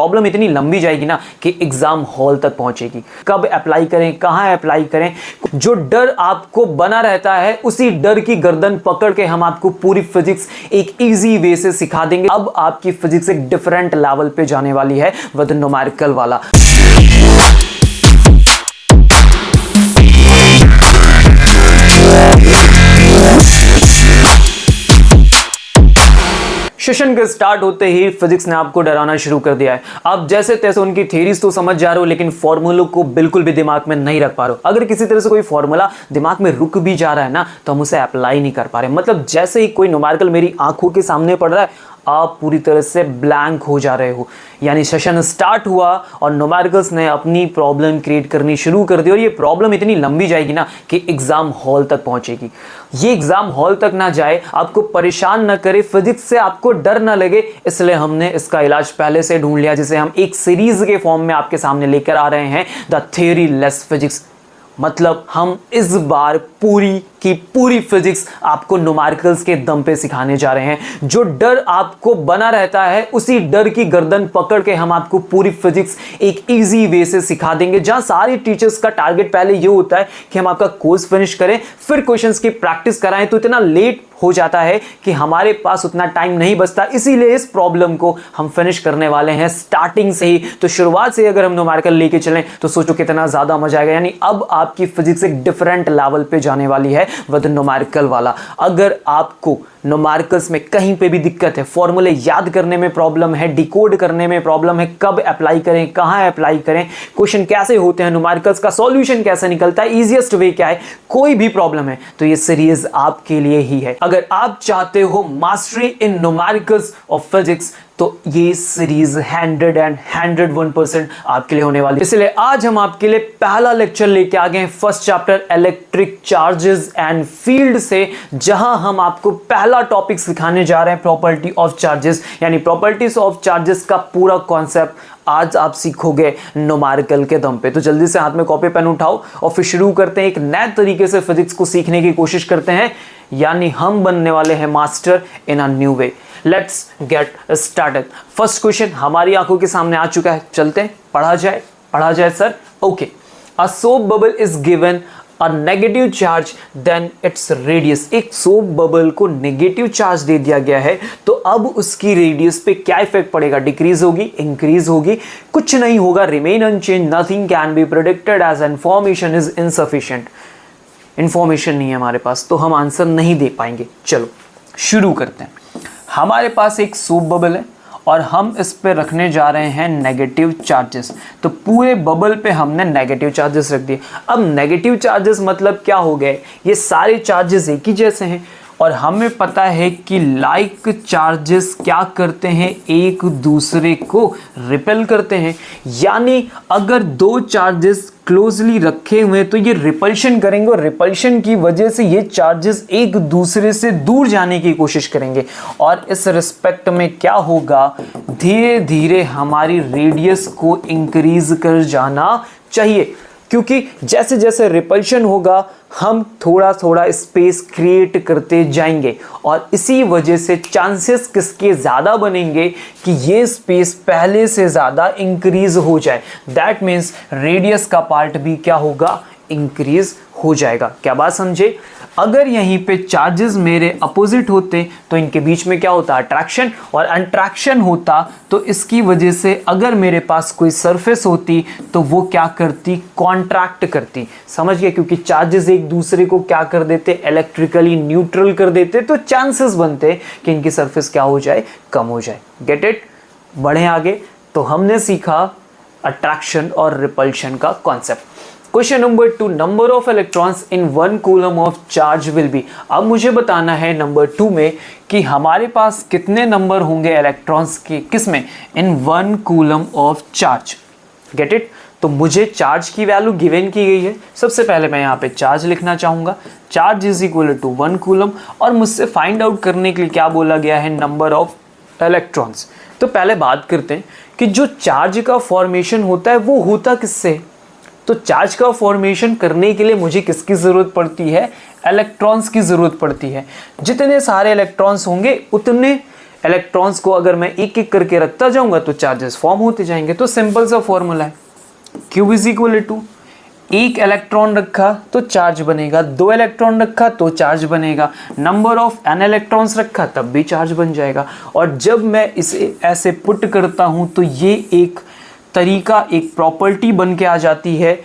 Problem इतनी लंबी जाएगी ना कि एग्जाम हॉल तक पहुंचेगी। कब अप्लाई करें, कहां अप्लाई करें, जो डर आपको बना रहता है उसी डर की गर्दन पकड़ के हम आपको पूरी फिजिक्स एक इजी वे से सिखा देंगे। अब आपकी फिजिक्स एक डिफरेंट लेवल पे जाने वाली है विद न्यूमेरिकल वाला। सेशन के स्टार्ट होते ही फिजिक्स ने आपको डराना शुरू कर दिया है। आप जैसे तैसे उनकी थ्योरीज तो समझ जा रहे हो, लेकिन फॉर्मूलों को बिल्कुल भी दिमाग में नहीं रख पा रहे हो। अगर किसी तरह से कोई फॉर्मूला दिमाग में रुक भी जा रहा है ना, तो हम उसे अप्लाई नहीं कर पा रहे। मतलब जैसे ही कोई न्यूमेरिकल मेरी आंखों के सामने पड़ रहा है, आप पूरी तरह से ब्लैंक हो जा रहे हो। यानी सेशन स्टार्ट हुआ और न्यूमेरिकल्स ने अपनी प्रॉब्लम क्रिएट करनी शुरू कर दी, और ये प्रॉब्लम इतनी लंबी जाएगी ना कि एग्जाम हॉल तक पहुंचेगी। ये एग्जाम हॉल तक ना जाए, आपको परेशान ना करे, फिजिक्स से आपको डर ना लगे, इसलिए हमने इसका इलाज पहले से ढूंढ लिया, जिसे हम एक सीरीज के फॉर्म में आपके सामने लेकर आ रहे हैं, द थ्योरी लेस फिजिक्स। मतलब हम इस बार पूरी की पूरी फिजिक्स आपको न्यूमेरिकल्स के दम पे सिखाने जा रहे हैं। जो डर आपको बना रहता है उसी डर की गर्दन पकड़ के हम आपको पूरी फिजिक्स एक इजी वे से सिखा देंगे। जहां सारे टीचर्स का टारगेट पहले ये होता है कि हम आपका कोर्स फिनिश करें, फिर क्वेश्चंस की प्रैक्टिस कराएं, तो इतना लेट हो जाता है कि हमारे पास उतना टाइम नहीं बचता। इसीलिए इस प्रॉब्लम को हम फिनिश करने वाले हैं स्टार्टिंग से ही। तो शुरुआत से अगर हम न्यूमेरिकल लेके चलें तो सोचो कितना ज्यादा मजा आएगा। यानी अब आपकी फिजिक्स एक डिफरेंट लेवल पे जाने वाली है विद न्यूमेरिकल वाला। अगर आपको न्यूमेरिकल्स में कहीं पे भी दिक्कत है, फॉर्मूले याद करने में प्रॉब्लम है, डिकोड करने में प्रॉब्लम है, कब अप्लाई करें, कहां अप्लाई करें, क्वेश्चन कैसे होते हैं, न्यूमेरिकल्स का सॉल्यूशन कैसे निकलता है, इजीएस्ट वे क्या है, कोई भी प्रॉब्लम है तो ये सीरीज आपके लिए ही है। अगर आप चाहते हो mastery in numericals of physics तो ये सीरीज 101% आपके लिए होने वाली है। इसलिए आज हम आपके लिए पहला लेक्चर लेके आ गए हैं, first chapter electric charges and field से, जहां हम आपको पहला टॉपिक सिखाने जा रहे हैं प्रॉपर्टी ऑफ चार्जेस। यानी प्रॉपर्टीज ऑफ चार्जेस का पूरा कॉन्सेप्ट आज आप सीखोगे न्यूमेरिकल के दम पे। तो जल्दी से हाथ में कॉपी पेन उठाओ और फिर शुरू करते हैं। एक नए तरीके से फिजिक्स को सीखने की कोशिश करते हैं, यानी हम बनने वाले हैं master in a new way. Let's get started. First question हमारी आंखों के सामने आ चुका है, चलते हैं, पढ़ा जाए sir. Okay, a soap bubble is given a negative charge then its radius. एक सोप बबल को नेगेटिव चार्ज दे दिया गया है, तो अब उसकी रेडियस पे क्या इफेक्ट पड़ेगा? डिक्रीज होगी, इंक्रीज होगी? कुछ नहीं होगा, remain unchanged, nothing can be predicted as information is insufficient. Information नहीं है हमारे पास, तो हम आंसर नहीं दे पाएंगे। चलो शुरू करते हैं। हमारे पास एक सोप बबल है और हम इस पे रखने जा रहे हैं नेगेटिव चार्जेस। तो पूरे बबल पे हमने नेगेटिव चार्जेस रख दिए। अब नेगेटिव चार्जेस मतलब क्या हो गए? ये सारे चार्जेस एक ही जैसे हैं, और हमें पता है कि लाइक चार्जेस क्या करते हैं, एक दूसरे को रिपेल करते हैं। यानी अगर दो चार्जेस क्लोजली रखे हुए तो ये रिपल्शन करेंगे, और रिपल्शन की वजह से ये चार्जेस एक दूसरे से दूर जाने की कोशिश करेंगे। और इस रिस्पेक्ट में क्या होगा, धीरे धीरे हमारी रेडियस को इंक्रीज कर जाना चाहिए, क्योंकि जैसे जैसे रिपल्शन होगा हम थोड़ा थोड़ा स्पेस क्रिएट करते जाएंगे, और इसी वजह से चांसेस किसके ज़्यादा बनेंगे कि ये स्पेस पहले से ज़्यादा इंक्रीज हो जाए। दैट मीन्स रेडियस का पार्ट भी क्या होगा, इंक्रीज हो जाएगा। क्या बात समझे? अगर यहीं पे चार्जेस मेरे अपोजिट होते तो इनके बीच में क्या होता, अट्रैक्शन, और अट्रैक्शन होता तो इसकी वजह से अगर मेरे पास कोई सरफेस होती तो वो क्या करती, कॉन्ट्रैक्ट करती। समझ गए? क्योंकि चार्जेस एक दूसरे को क्या कर देते, इलेक्ट्रिकली न्यूट्रल कर देते, तो चांसेस बनते कि इनकी सरफेस क्या हो जाए, कम हो जाए। Get it? बढ़े आगे। तो हमने सीखा अट्रैक्शन और रिपल्शन का concept. Question number 2, number of electrons in 1 coulomb of charge will be. अब मुझे बताना है नंबर 2 में कि हमारे पास कितने नंबर होंगे इलेक्ट्रॉन्स के, किसमें, इन 1 coulomb of charge. Get it? तो मुझे चार्ज की वैल्यू गिवन की गई है। सबसे पहले मैं यहाँ पे चार्ज लिखना चाहूँगा, charge is equal to 1 coulomb, और मुझसे फाइंड आउट करने के लिए क्या बोला गया है, नंबर ऑफ इलेक्ट्रॉन्स। तो पहले बात करते हैं कि जो चार्ज का फॉर्मेशन होता है वो होता किससे। तो चार्ज का फॉर्मेशन करने के लिए मुझे किसकी ज़रूरत पड़ती है, इलेक्ट्रॉन्स की ज़रूरत पड़ती है। जितने सारे इलेक्ट्रॉन्स होंगे उतने इलेक्ट्रॉन्स को अगर मैं एक एक करके रखता जाऊंगा तो चार्जेस फॉर्म होते जाएंगे। तो सिंपल सा फॉर्मूला है, Q इज इक्वल टू एक इलेक्ट्रॉन रखा तो चार्ज बनेगा, दो इलेक्ट्रॉन रखा तो चार्ज बनेगा, नंबर ऑफ n इलेक्ट्रॉन्स रखा तब भी चार्ज बन जाएगा। और जब मैं इसे ऐसे पुट करता हूं तो ये एक तरीका, एक प्रॉपर्टी बन के आ जाती है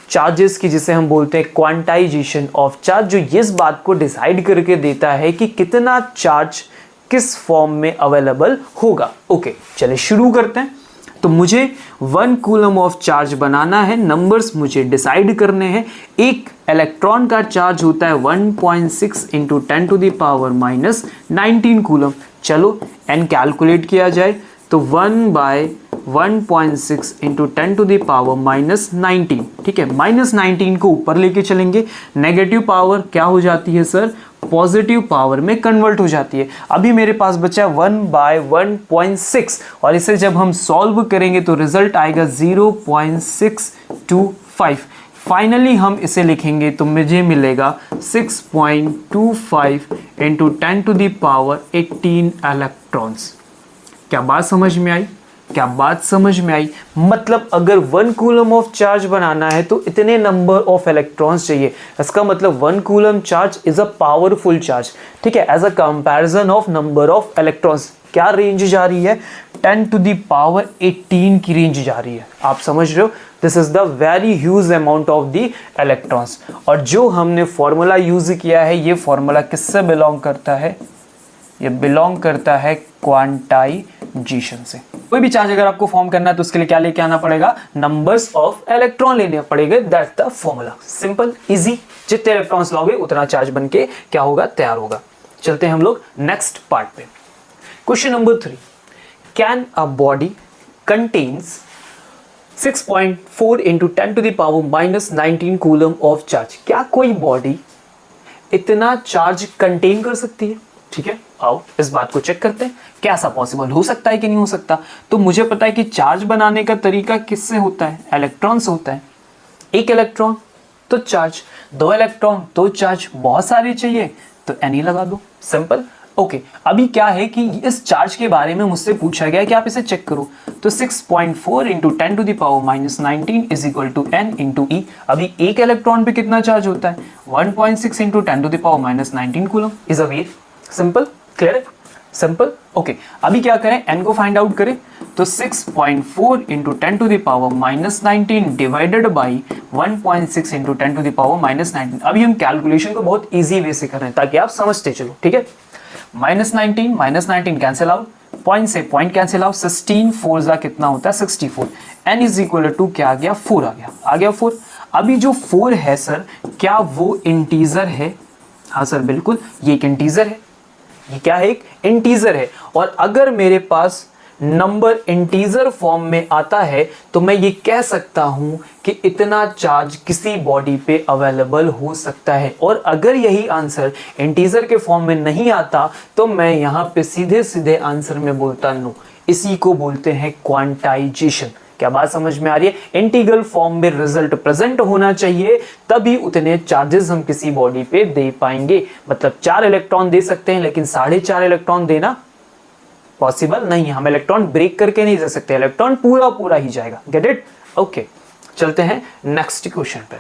चार्जेस की, जिसे हम बोलते हैं क्वांटाइजेशन ऑफ चार्ज, जो इस बात को डिसाइड करके देता है कि कितना चार्ज किस फॉर्म में अवेलेबल होगा। ओके, चलिए शुरू करते हैं। तो मुझे 1 कूलम ऑफ चार्ज बनाना है, नंबर्स मुझे डिसाइड करने हैं। एक इलेक्ट्रॉन का चार्ज होता है 1.6 into 10 to the power minus 19 coulomb. चलो n कैलकुलेट किया जाए तो 1/1.6 into 10 to the power minus 19, ठीक है, माइनस 19 को ऊपर लेके चलेंगे, नेगेटिव पावर क्या हो जाती है सर, पॉजिटिव पावर में कन्वर्ट हो जाती है। अभी मेरे पास बचा 1/1.6 और इसे जब हम सॉल्व करेंगे तो रिजल्ट आएगा 0.625। फाइनली हम इसे लिखेंगे तो मुझे मिलेगा 6.25 into 10 to the power 18 electrons. क्या बात समझ में आई? क्या बात समझ में आई? मतलब अगर 1 कूलम ऑफ चार्ज बनाना है तो इतने नंबर ऑफ इलेक्ट्रॉन्स चाहिए। इसका मतलब 1 coulomb charge is a powerful charge, ठीक है, as a comparison of number of electrons. क्या रेंज जा रही है? 10 टू द पावर 18 की रेंज जा रही है। आप समझ रहे हो? This is the very huge amount of the electrons. और जो हमने फॉर्मूला यूज किया है, ये फॉर्मूला किससे बिलोंग करता है? ये बिलोंग करता है क्वांटाइजेशन से। कोई भी चार्ज अगर आपको फॉर्म करना है तो उसके लिए क्या लेके आना पड़ेगा? नंबर्स ऑफ इलेक्ट्रॉन लेने पड़ेंगे। That's the formula. Simple, easy. जितने इलेक्ट्रॉन्स लोगे उतना चार्ज बनके क्या होगा? तैयार होगा। चलते हैं हम लोग नेक्स्ट पार्ट पे। Question number 3, can a body contains 6.4 into 10 to the power minus 19 coulomb of charge. क्या कोई बॉडी इतना चार्ज कंटेन कर सकती है? ठीक है, आओ इस बात को चेक करते हैं, क्या ऐसा पॉसिबल हो सकता है कि नहीं हो सकता। तो मुझे पता है कि चार्ज बनाने का तरीका किससे होता है? इलेक्ट्रॉन से होता है। एक इलेक्ट्रॉन तो चार्ज, दो इलेक्ट्रॉन तो चार्ज, बहुत सारे चाहिए तो N लगा दो। सिंपल। ओके, अभी क्या है कि इस चार्ज के बारे में मुझसे पूछा गया है कि आप इसे चेक करो। तो 6.4 into 10 to the power minus 19 is equal to N into E। अभी एक इलेक्ट्रॉन पे कितना चार्ज होता है? 1.6 into 10 to the power minus 19 coulomb is a wave. Simple, clear है? सिंपल। ओके, अभी क्या करें? N को फाइंड आउट करें तो 6.4 into 10 to the power minus 19 divided by 1.6 into 10 to the power minus 19। अभी हम कैलकुलेशन को बहुत इजी वे से कर रहे हैं ताकि आप समझते चलो, ठीक है। माइनस 19 कैंसिल आउट, पॉइंट से पॉइंट कैंसिल आउट, 16 4 जा कितना होता है? 64। N इज इक्वल टू क्या आ गया? 4 आ गया 4। अभी जो 4 है सर, क्या वो इंटीजर है? हाँ सर बिल्कुल, ये एक इंटीजर है। ये क्या है? एक इंटीजर है। और अगर मेरे पास नंबर इंटीजर फॉर्म में आता है तो मैं ये कह सकता हूं कि इतना चार्ज किसी बॉडी पे अवेलेबल हो सकता है। और अगर यही आंसर इंटीजर के फॉर्म में नहीं आता तो मैं यहां पे सीधे सीधे आंसर में बोलता नो। इसी को बोलते हैं क्वांटाइजेशन। क्या बात समझ में आ रही है? इंटीग्रल फॉर्म में रिजल्ट प्रेजेंट होना चाहिए, तभी उतने चार्जेस हम किसी बॉडी पे दे पाएंगे। मतलब 4 इलेक्ट्रॉन दे सकते हैं लेकिन 4.5 इलेक्ट्रॉन देना पॉसिबल नहीं है। हम इलेक्ट्रॉन ब्रेक करके नहीं दे सकते, इलेक्ट्रॉन पूरा पूरा ही जाएगा। Get it? ओके, चलते हैं नेक्स्ट क्वेश्चन पे।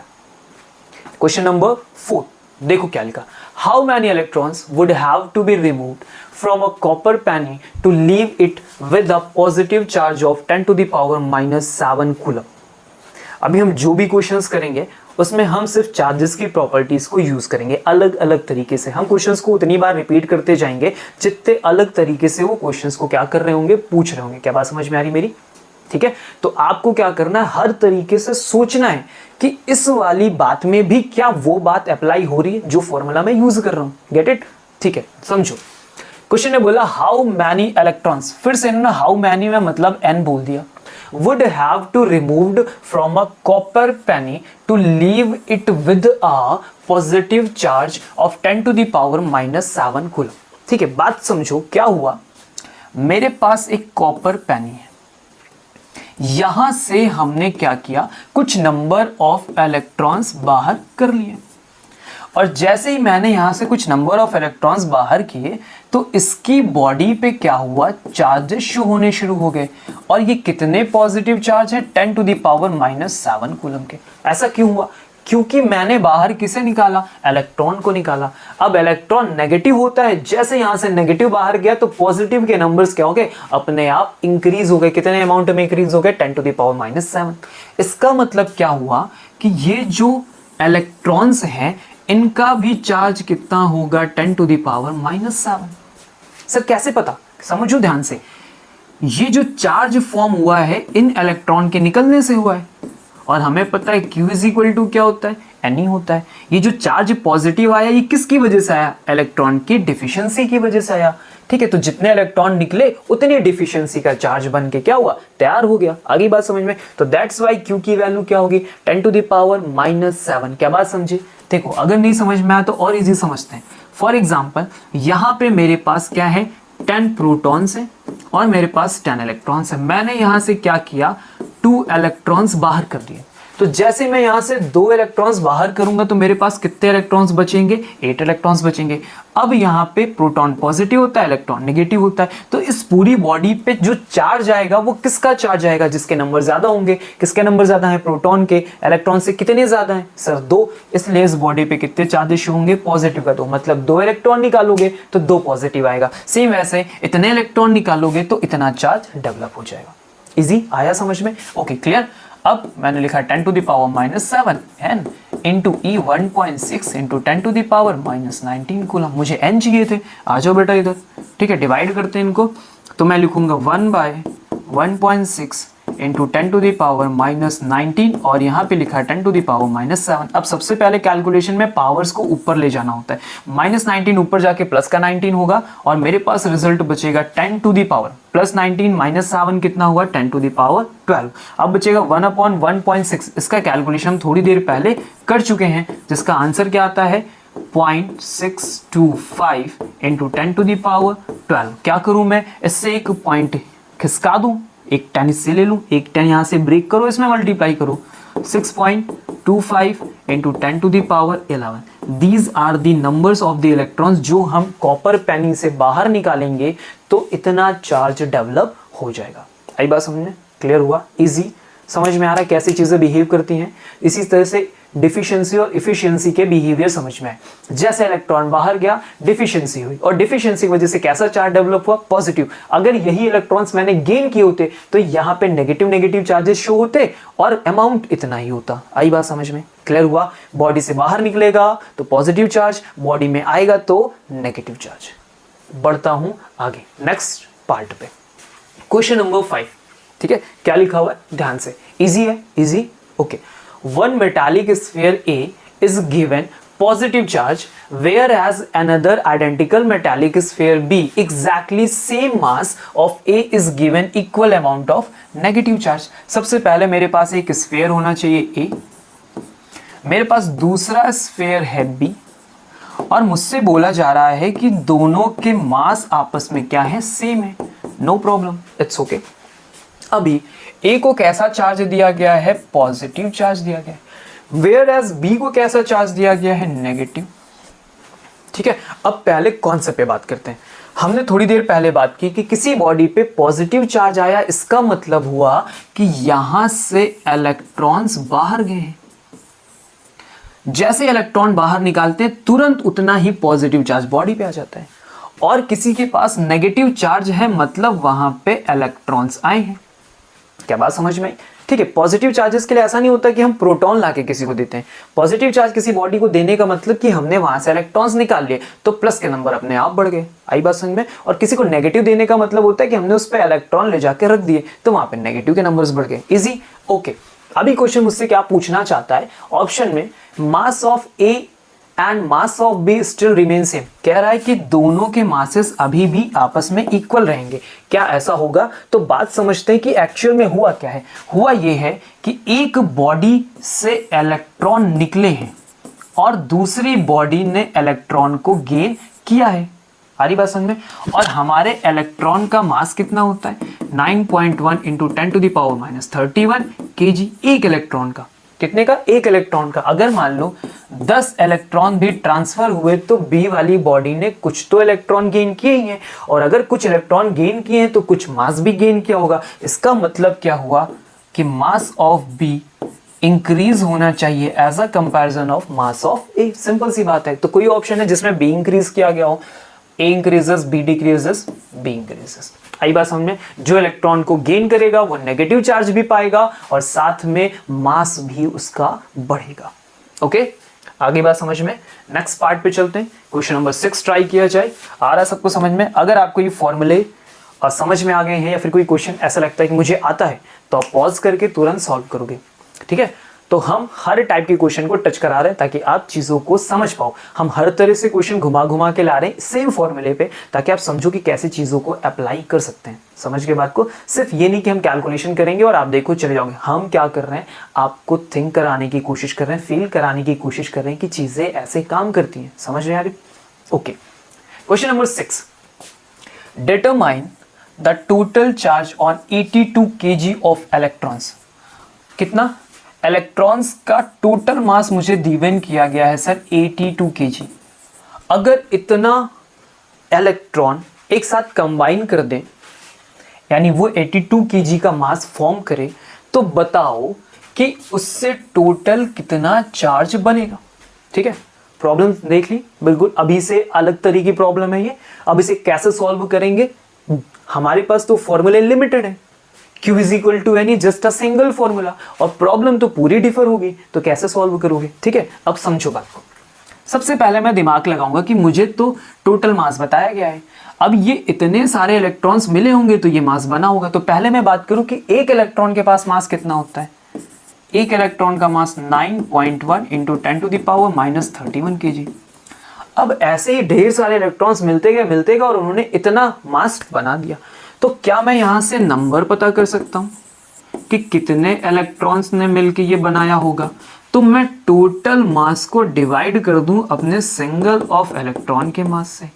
क्वेश्चन नंबर 4, देखो क्या लिखा। How many electrons would have to be removed from a copper penny to leave it with a positive charge of 10 to the power minus 7 coulomb. अभी हम जो भी क्वेश्चंस करेंगे उसमें हम सिर्फ चार्जेस की प्रॉपर्टीज को यूज करेंगे अलग अलग तरीके से। हम क्वेश्चंस को उतनी बार रिपीट करते जाएंगे जितने अलग तरीके से वो क्वेश्चंस को क्या कर रहे होंगे? पूछ रहे होंगे। क्या बात समझ में आ रही मेरी? ठीक है, तो आपको क्या करना है? हर तरीके से सोचना है कि इस वाली बात में भी क्या वो बात अप्लाई हो रही है जो फॉर्मूला में यूज कर रहा हूं। Get it? ठीक है, समझो। क्वेश्चन ने बोला हाउ मैनी इलेक्ट्रॉन्स, फिर से इन्होंने हाउ मैनी में मतलब n बोल दिया, would have to removed from a copper penny to leave it with a positive charge of 10 to the power minus 7 coulomb. ठीक है, बात समझो। क्या हुआ? मेरे पास एक कॉपर पेनी है, यहां से हमने क्या किया? कुछ नंबर ऑफ इलेक्ट्रॉन्स बाहर कर लिए और जैसे ही मैंने यहाँ से कुछ नंबर ऑफ इलेक्ट्रॉन्स बाहर किए तो इसकी बॉडी पे क्या हुआ, चार्जेस शो होने शुरू हो गए। और ये कितने पॉजिटिव चार्ज है, 10⁻⁻7 कूलम के। ऐसा क्यों हुआ, क्योंकि मैंने बाहर किसे निकाला, इलेक्ट्रॉन को निकाला। अब इलेक्ट्रॉन नेगेटिव होता है, जैसे यहां से नेगेटिव बाहर गया तो पॉजिटिव के नंबर्स क्या हो गए, अपने आप इंक्रीज हो गए। कितने अमाउंट में इंक्रीज हो गए, 10⁻⁻7। इसका मतलब क्या हुआ कि ये जो इलेक्ट्रॉन्स हैं इनका भी चार्ज कितना होगा, 10⁻⁻7। सर कैसे पता, समझो ध्यान से। ये जो चार्ज फॉर्म हुआ है इन इलेक्ट्रॉन के निकलने से हुआ है, और हमें पता है Q = क्या होता है, N होता है। ये जो चार्ज पॉजिटिव आया ये किसकी वजह से आया, इलेक्ट्रॉन की डिफिशियंसी की वजह से आया। ठीक है, तो जितने इलेक्ट्रॉन निकले उतनी डिफिशियंसी का चार्ज बन के क्या हुआ, तैयार हो गया। आगे बात समझ में, तो दैट्स वाई Q की वैल्यू क्या होगी, 10⁻⁻7। क्या बात समझे। देखो अगर नहीं समझ में आया तो और इजी समझते हैं। फॉर एग्जाम्पल यहाँ पे मेरे पास क्या है, 10 प्रोटॉन्स है और मेरे पास 10 इलेक्ट्रॉन्स है। मैंने यहाँ से क्या किया, 2 इलेक्ट्रॉन्स बाहर कर दिए। तो जैसे मैं यहाँ से 2 इलेक्ट्रॉन्स बाहर करूंगा तो मेरे पास कितने इलेक्ट्रॉन्स बचेंगे, 8 इलेक्ट्रॉन्स बचेंगे। अब यहाँ पे प्रोटॉन पॉजिटिव होता है, इलेक्ट्रॉन नेगेटिव होता है, तो इस पूरी बॉडी पे जो चार्ज आएगा वो किसका चार्ज आएगा, जिसके नंबर ज्यादा होंगे। किसके नंबर ज्यादा है, प्रोटॉन के। इलेक्ट्रॉन से कितने ज्यादा है, सर 2, इसलिए इस बॉडी पे कितने चार्जेस होंगे, पॉजिटिव का 2। मतलब 2 इलेक्ट्रॉन निकालोगे तो 2 पॉजिटिव आएगा। सेम वैसे इतने इलेक्ट्रॉन निकालोगे तो इतना चार्ज डेवलप हो जाएगा। इजी आया समझ में, ओके क्लियर। अब मैंने लिखा 10⁻⁻7 n into E 1.6 into 10⁻⁻19 coulomb. मुझे n चाहिए थे, आ जाओ बेटा इधर। ठीक है, डिवाइड करते हैं इनको, तो मैं लिखूंगा 1/1.6 इंटू 10⁻⁻19 और यहाँ पे लिखा है 10⁻⁻7। अब सबसे पहले कैलकुलेशन में पावर्स को ऊपर ले जाना होता है। -19 ऊपर जाके प्लस का 19 होगा और मेरे पास रिजल्ट बचेगा 10⁻+19 -7 कितना हुआ, 10⁻12। अब बचेगा 1/1.6। इसका कैलकुलेशन हम थोड़ी देर पहले कर चुके हैं, जिसका आंसर क्या आता है, 0.625 इंटू 10⁻12। क्या करूं मैं, इससे एक पॉइंट खिसका दूं, एक 10 इससे ले लूं, एक 10 यहां से ब्रेक करो, इसमें मल्टीप्लाई करो, 6.25 into 10⁻11। These are the numbers of the electrons जो हम कॉपर पेनी से बाहर निकालेंगे तो इतना चार्ज डेवलप हो जाएगा। आई बात समझ में, क्लियर हुआ, इजी समझ में आ रहा है कैसी चीजें बिहेव करती हैं। इसी तरह से डिफिशियंसी और इफिशियंसी के बिहेवियर समझ में आए। जैसे इलेक्ट्रॉन बाहर गया, डिफिशियंसी हुई, और डिफिशियंसी की वजह से कैसा चार्ज डेवलप हुआ, पॉजिटिव। अगर यही इलेक्ट्रॉन्स मैंने गेन किए होते तो यहाँ पे नेगेटिव नेगेटिव चार्जेस शो होते और अमाउंट इतना ही होता। आई बात समझ में, क्लियर हुआ। बॉडी से बाहर निकलेगा तो पॉजिटिव चार्ज, बॉडी में आएगा तो नेगेटिव चार्ज। बढ़ता हूं आगे नेक्स्ट पार्ट पे, क्वेश्चन नंबर 5। ठीक है, क्या लिखा हुआ है ध्यान से, इजी है, easy, okay. One metallic sphere A is given positive charge, whereas another identical metallic sphere B exactly same mass of A is given equal amount of negative charge। सबसे पहले मेरे पास एक स्फीयर होना चाहिए A, मेरे पास दूसरा sphere है B, और मुझसे बोला जा रहा है कि दोनों के मास आपस में क्या है, सेम है। No problem, it's okay. अभी A को कैसा चार्ज दिया गया है, पॉजिटिव चार्ज दिया गया है, वेयर एज B को कैसा चार्ज दिया गया है, नेगेटिव। ठीक है, अब पहले कॉन्सेप्ट पे बात करते हैं। हमने थोड़ी देर पहले बात की कि किसी बॉडी पे पॉजिटिव चार्ज आया, इसका मतलब हुआ कि यहां से इलेक्ट्रॉन्स बाहर गए हैं। जैसे इलेक्ट्रॉन बाहर निकालते हैं तुरंत उतना ही पॉजिटिव चार्ज बॉडी पे आ जाता है, और किसी के पास नेगेटिव चार्ज है मतलब वहां पे इलेक्ट्रॉन्स आए हैं। क्या बात समझ में आई? ठीक है, पॉजिटिव चार्जेस के लिए ऐसा नहीं होता कि हम प्रोटॉन लाके किसी को देते हैं। पॉजिटिव चार्ज किसी बॉडी को देने का मतलब कि हमने वहां से इलेक्ट्रॉन्स निकाल लिए तो प्लस के नंबर अपने आप बढ़ गए। आई बात समझ में? और किसी को नेगेटिव देने का मतलब होता है कि हमने उस पर इलेक्ट्रॉन ले जाके रख दिए तो वहां पे नेगेटिव के नंबर्स बढ़ गए। Easy, okay. अभी क्वेश्चन मुझसे क्या पूछना चाहता है, ऑप्शन में मास of A and mass of be still remain same. कह रहा है कि दोनों के मासेस अभी भी आपस में इक्वल रहेंगे। क्या ऐसा होगा? तो बात समझते हैं कि एक्चुअल में हुआ क्या है। हुआ ये है कि एक बॉडी से इलेक्ट्रॉन निकले हैं और दूसरी बॉडी ने इलेक्ट्रॉन को गेन किया है। आ रही बात समझ में? और हमारे इलेक्ट्रॉन का मास कितना होता है? 9.1 इंटू 10⁻³ kg एक इलेक्ट्रॉन का। कितने का? 1 इलेक्ट्रॉन का। अगर मान लो 10 इलेक्ट्रॉन भी ट्रांसफर हुए तो बी वाली बॉडी ने कुछ तो इलेक्ट्रॉन गेन किए ही हैं, और अगर कुछ इलेक्ट्रॉन गेन किए हैं तो कुछ मास भी गेन किया होगा। इसका मतलब क्या हुआ कि मास ऑफ बी इंक्रीज होना चाहिए as a comparison of mass of A. Simple सी बात है। तो कोई ऑप्शन है जिसमें बी इंक्रीज किया गया हो? A increases, B decreases, B increases. आई बात समझ में? जो इलेक्ट्रॉन को गेन करेगा वो नेगेटिव चार्ज भी पाएगा और साथ में मास भी उसका बढ़ेगा। ओके, आगे बात समझ में? नेक्स्ट पार्ट पे चलते हैं। क्वेश्चन नंबर 6 ट्राई किया जाए। आ रहा है सबको समझ में? अगर आपको ये फॉर्मूले समझ में आ गए हैं या फिर कोई क्वेश्चन ऐसा लगता है कि मुझे आता है तो आप पॉज करके तुरंत सॉल्व करोगे। ठीक है, तो हम हर टाइप के क्वेश्चन को टच करा रहे हैं ताकि आप चीजों को समझ पाओ। हम हर तरह से क्वेश्चन घुमा घुमा के ला रहे हैं सेम फॉर्मूले पे, ताकि आप समझो कि कैसे चीजों को अप्लाई कर सकते हैं। समझ के बात को? सिर्फ ये नहीं कि हम कैलकुलेशन करेंगे और आप देखो चले जाओगे। हम क्या कर रहे हैं? आपको थिंक कराने की कोशिश कर रहे हैं, फील कराने की कोशिश कर रहे हैं कि चीजें ऐसे काम करती हैं। समझ रहे हैं? Okay, question number 6, determine the total charge on 82 kg of electrons. कितना? इलेक्ट्रॉन्स का टोटल मास मुझे गिवन किया गया है सर 82 kg। अगर इतना इलेक्ट्रॉन एक साथ कंबाइन कर दें, यानी वो 82 kg का मास फॉर्म करे, तो बताओ कि उससे टोटल कितना चार्ज बनेगा। ठीक है, प्रॉब्लम देख ली बिल्कुल। अभी से अलग तरह की प्रॉब्लम है ये। अब इसे कैसे सॉल्व करेंगे? हमारे पास तो फॉर्मूले लिमिटेड है। Q is equal to any just a single formula, और प्रॉब्लम तो पूरी डिफर होगी, तो कैसे सॉल्व करोगे? ठीक है, अब समझो बात को। सबसे पहले मैं दिमाग लगाऊंगा कि मुझे तो टोटल मास बताया गया है। अब ये इतने सारे इलेक्ट्रॉन्स मिले होंगे तो ये मास बना होगा। तो पहले मैं बात करूं कि एक इलेक्ट्रॉन के पास मास कितना होता है। एक इलेक्ट्रॉन का mass 9.1 into 10 to the power -31 kg। अब ऐसे ही ढेर सारे इलेक्ट्रॉन्स मिलते गए और उन्होंने इतना मास बना दिया। तो क्या मैं यहां से नंबर पता कर सकता हूं कि कितने इलेक्ट्रॉन्स ने मिलकर ये बनाया होगा? तो मैं टोटल मास को डिवाइड कर दूं अपने सिंगल ऑफ इलेक्ट्रॉन के मास से।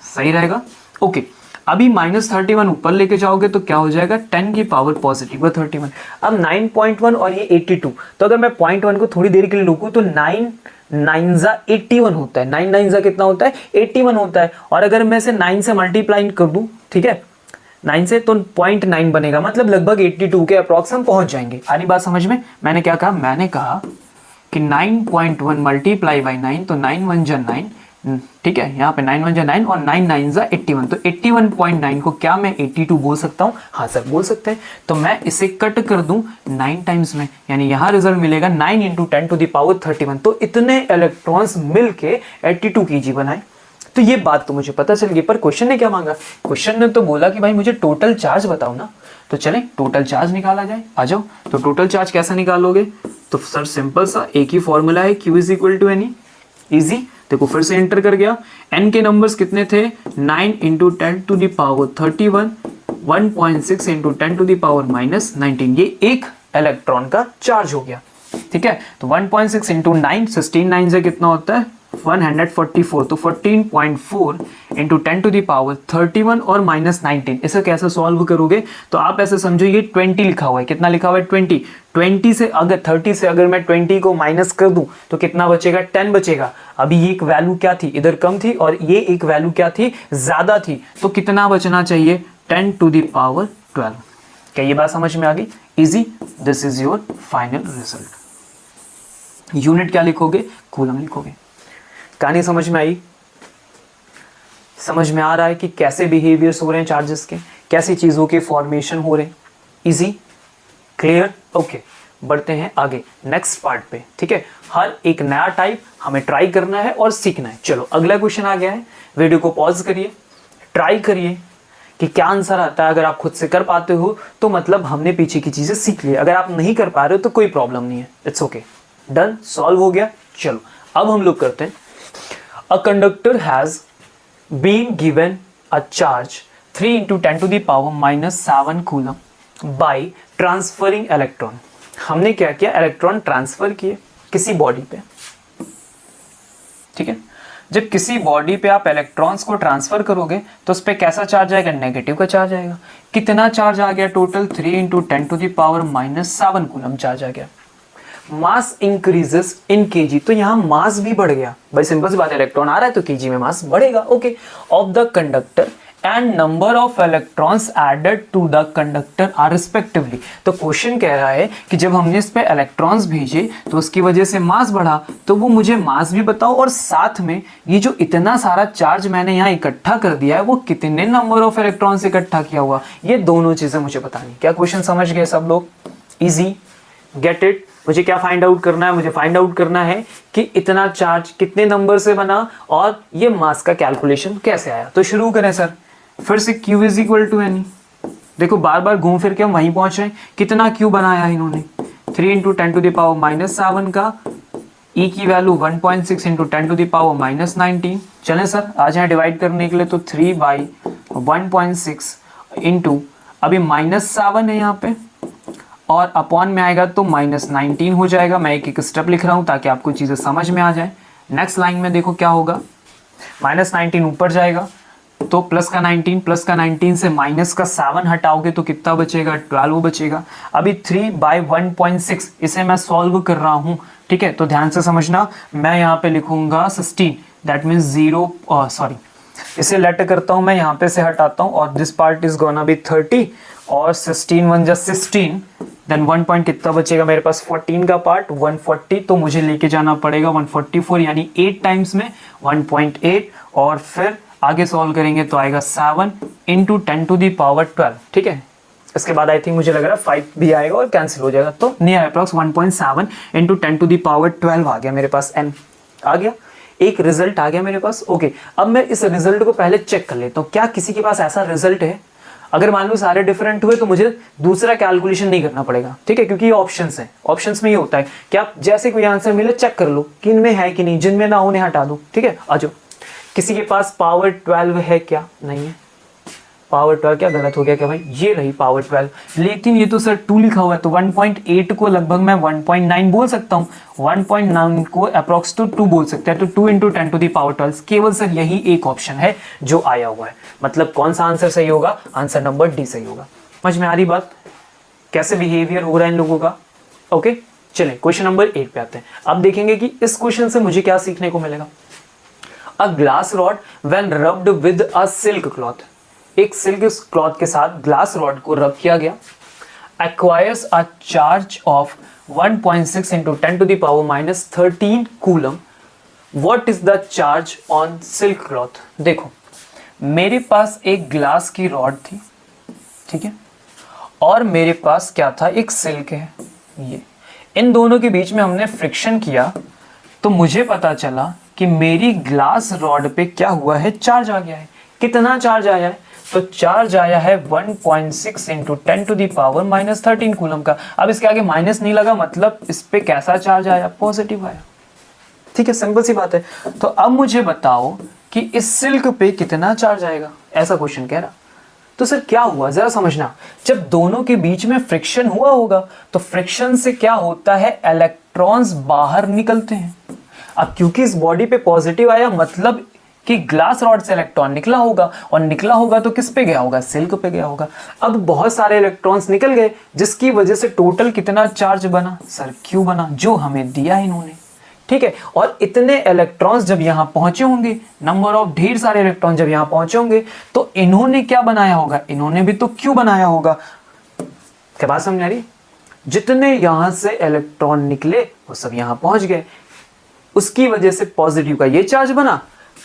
सही रहेगा? ओके, अभी -31 ऊपर लेके जाओगे तो क्या हो जाएगा? 10 की पावर पॉजिटिव 31। अब 9.1 और ये 82, तो अगर मैं 0.1 को थोड़ी देर के लिए रोकूं तो 9 9 81 होता है। 9 9 कितना होता है? 81 होता है। और अगर मैं इसे 9 से मल्टीप्लाई कर दूं, ठीक है, 9 से, तो 0.9 बनेगा, मतलब लगभग 82 के अप्रॉक्स हम पहुंच जाएंगे। आनी बात समझ में? मैंने क्या कहा? मैंने कहा कि 9.1 मल्टीप्लाई बाई 9, तो 9 1 जा 9, ठीक है, यहाँ पे 9 1 जा 9 और 9 9 जा 81, तो 81.9 को क्या मैं 82 बोल सकता हूँ? हाँ सर, बोल सकते हैं। तो मैं इसे कट कर दूं 9 टाइम्स में, यानी यहाँ रिजल्ट मिलेगा 9 इंटू 10 टू द पावर 31। तो इतने इलेक्ट्रॉन्स मिलके 82 kg बनाए। तो ये बात तो मुझे पता चल गई, पर क्वेश्चन ने क्या मांगा? क्वेश्चन ने तो बोला कि भाई मुझे टोटल चार्ज बताओ ना। तो चले टोटल चार्ज निकाला जाए, आ जाओ। तो टोटल चार्ज कैसे निकालोगे? तो सर सिंपल सा एक ही फॉर्मूला है, Q is equal to any. Easy, देखो फिर से एंटर कर गया। n के नंबर्स कितने थे? 9 into 10 to the power 31, 1.6 into 10 to the power -19। ये एक इलेक्ट्रॉन का चार्ज हो गया। ठीक है, तो 1.6 इंटू 9, 16 9 से कितना होता है? 144। तो 14.4 इंटू 10 टू द पावर 31 और -19। इसे कैसे सॉल्व करोगे? तो आप ऐसे समझो ये 20 लिखा हुआ है। कितना लिखा हुआ है? 20। 20 से अगर 30 से अगर मैं 20 को माइनस कर दूं तो कितना बचेगा? 10 बचेगा। अभी ये एक वैल्यू क्या थी? इधर कम थी, और ये एक वैल्यू क्या थी? ज्यादा थी। तो कितना बचना चाहिए? 10 टू द पावर 12। क्या ये बात समझ में आ गई? Easy, this is your final result. Unit क्या लिखोगे? कूलम लिखोगे। कहानी समझ में आई? समझ में आ रहा है कि कैसे बिहेवियर्स हो रहे हैं चार्जेस के, कैसी चीजों के फॉर्मेशन हो रहे हैं? Easy, clear? ओके, बढ़ते हैं आगे नेक्स्ट पार्ट पे। ठीक है, हर एक नया टाइप हमें ट्राई करना है और सीखना है। चलो अगला क्वेश्चन आ गया है। वीडियो को पॉज करिए, ट्राई करिए कि क्या आंसर आता है। अगर आप खुद से कर पाते हो तो मतलब हमने पीछे की चीजें सीख ली। अगर आप नहीं कर पा रहे हो तो कोई प्रॉब्लम नहीं है, इट्स ओके। डन, सॉल्व हो गया। चलो अब हम लोग करते हैं। A conductor has been given a charge 3 into 10 to the power -7 coulomb by transferring electron। हमने क्या किया? इलेक्ट्रॉन ट्रांसफर किए किसी बॉडी पे। ठीक है, जब किसी बॉडी पे आप इलेक्ट्रॉन्स को ट्रांसफर करोगे तो उस पर कैसा चार्ज आएगा? नेगेटिव का चार्ज आएगा। कितना चार्ज आ गया? Total 3 into 10 to the power -7 coulomb charge आ गया। मास इंक्रीजेस इन केजी, तो यहाँ मास भी बढ़ गया भाई, सिंपल सी बात है, इलेक्ट्रॉन आ रहा है तो केजी में मास बढ़ेगा। Okay, of the conductor and number of electrons added to the conductor are respectively. तो क्वेश्चन कह रहा है कि जब हमने इस पे इलेक्ट्रॉन्स भेजे तो उसकी वजह से मास बढ़ा, तो वो मुझे मास भी बताओ और साथ में ये जो इतना सारा चार्ज मैंने यहाँ इकट्ठा कर दिया है वो कितने नंबर ऑफ इलेक्ट्रॉन्स इकट्ठा किया हुआ, ये दोनों चीजें मुझे बतानी। क्या क्वेश्चन समझ गए सब लोग? Easy, get it. मुझे क्या फाइंड आउट करना है? मुझे फाइंड आउट करना है कि इतना चार्ज कितने नंबर से बना और ये मास का कैलकुलेशन कैसे आया। तो शुरू करें सर, फिर से Q is equal to N. देखो बार बार घूम फिर के हम वहीं पहुंच रहे हैं। कितना Q बनाया इन्होंने? 3 इंटू 10⁻⁻7 का E की वैल्यू 1.6 इंटू 10⁻⁻19। चलें सर आ जाए डिवाइड करने के लिए, तो 3/1.6 इंटू अभी -7 है यहाँ पे और अपॉन में आएगा तो -19 हो जाएगा। मैं एक एक स्टेप लिख रहा हूँ ताकि आपको चीज़ें समझ में आ जाए। नेक्स्ट लाइन में देखो क्या होगा, -19 ऊपर जाएगा तो प्लस का 19 से माइनस का 7 हटाओगे तो कितना बचेगा? 12 बचेगा। अभी 3/1.6 इसे मैं सॉल्व कर रहा हूँ, ठीक है, तो ध्यान से समझना। मैं यहाँ पे लिखूंगा 16, दैट मीन्स 0, सॉरी इसे लेट करता हूँ मैं, यहाँ पे से हटाता हूँ और this part is gonna be 30 और 16 1 जा 16, देन 1 पॉइंट कितना बचेगा मेरे पास? 14 का पार्ट 140, तो मुझे लेके जाना पड़ेगा 144, यानी 8 टाइम्स में 1.8 और फिर आगे सॉल्व करेंगे तो आएगा 7 इंटू 10⁻12, ठीक है। इसके बाद आई थिंक मुझे लग रहा है 5 भी आएगा और कैंसिल हो जाएगा, तो नियर अप्रॉक्स 1.7 इंटू 10⁻12 आ गया मेरे पास, n आ गया, एक रिजल्ट आ गया मेरे पास। ओके, अब मैं इस रिजल्ट को पहले चेक कर लेता हूँ, क्या किसी के पास ऐसा रिजल्ट है? अगर मान लो सारे डिफरेंट हुए तो मुझे दूसरा कैलकुलेशन नहीं करना पड़ेगा, ठीक है, क्योंकि ये ऑप्शंस है। ऑप्शंस में ये होता है कि आप जैसे कोई आंसर मिले चेक कर लो कि इनमें है कि नहीं, जिनमें ना उन्हें हटा दो, ठीक है। आ जाओ, किसी के पास पावर 12 है क्या? नहीं है। पावर 12 क्या गलत हो गया क्या भाई? ये रही पावर 12, लेकिन ये तो सर 2 लिखा हुआ है, तो 1.8 को लगभग मैं 1.9 बोल सकता हूँ, 1.9 को अप्रॉक्स तो 2 बोल सकते हैं, तो 2 इंटू 10⁻12। केवल सर यही एक ऑप्शन है जो आया हुआ है, मतलब कौन सा आंसर सही होगा? आंसर नंबर डी सही होगा। समझ में आ रही बात, कैसे बिहेवियर हो रहा है इन लोगों का? ओके, चलें क्वेश्चन नंबर 8 पे आते हैं। अब देखेंगे कि इस क्वेश्चन से मुझे क्या सीखने को मिलेगा। A glass rod when rubbed with a silk cloth, एक सिल्क क्लॉथ के साथ ग्लास रॉड को रब किया गया, acquires a charge of 1.6 into 10⁻⁻13 coulomb. What is the charge on silk cloth? देखो मेरे पास एक ग्लास की रॉड थी, ठीक है, और मेरे पास क्या था? एक सिल्क है। ये इन दोनों के बीच में हमने फ्रिक्शन किया तो मुझे पता चला कि मेरी ग्लास रॉड पे क्या हुआ है? चार्ज आ गया है। कितना चार्ज आया है? तो चार्ज आया है 1.6 इंटू 10⁻⁻13 कूलम का। अब इसके आगे माइनस नहीं लगा, मतलब इस पे कैसा चार्ज आया? पॉजिटिव आया, ठीक है, सिंपल सी बात है। तो अब मुझे बताओ कि इस सिल्क पे कितना चार्ज आएगा, ऐसा क्वेश्चन कह रहा। तो सर क्या हुआ जरा समझना, जब दोनों के बीच में फ्रिक्शन हुआ होगा तो फ्रिक्शन से क्या होता है? इलेक्ट्रॉन्स बाहर निकलते हैं। अब क्योंकि इस बॉडी पे पॉजिटिव आया, मतलब कि ग्लास रॉड से इलेक्ट्रॉन निकला होगा, और निकला होगा तो किस पे गया होगा? सिल्क पे गया होगा। अब बहुत सारे इलेक्ट्रॉन्स निकल गए, जिसकी वजह से टोटल कितना चार्ज बना? सर Q बना, जो हमें दिया इन्होंने, ठीक है। और इतने इलेक्ट्रॉन्स जब यहां पहुंचे होंगे, नंबर ऑफ ढेर सारे इलेक्ट्रॉन जब यहां पहुंचे होंगे, तो इन्होंने क्या बनाया होगा? इन्होंने भी तो Q बनाया होगा। क्या बात समझ आ रही? जितने यहां से इलेक्ट्रॉन निकले वो सब यहां पहुंच गए, उसकी वजह से पॉजिटिव का ये चार्ज बना,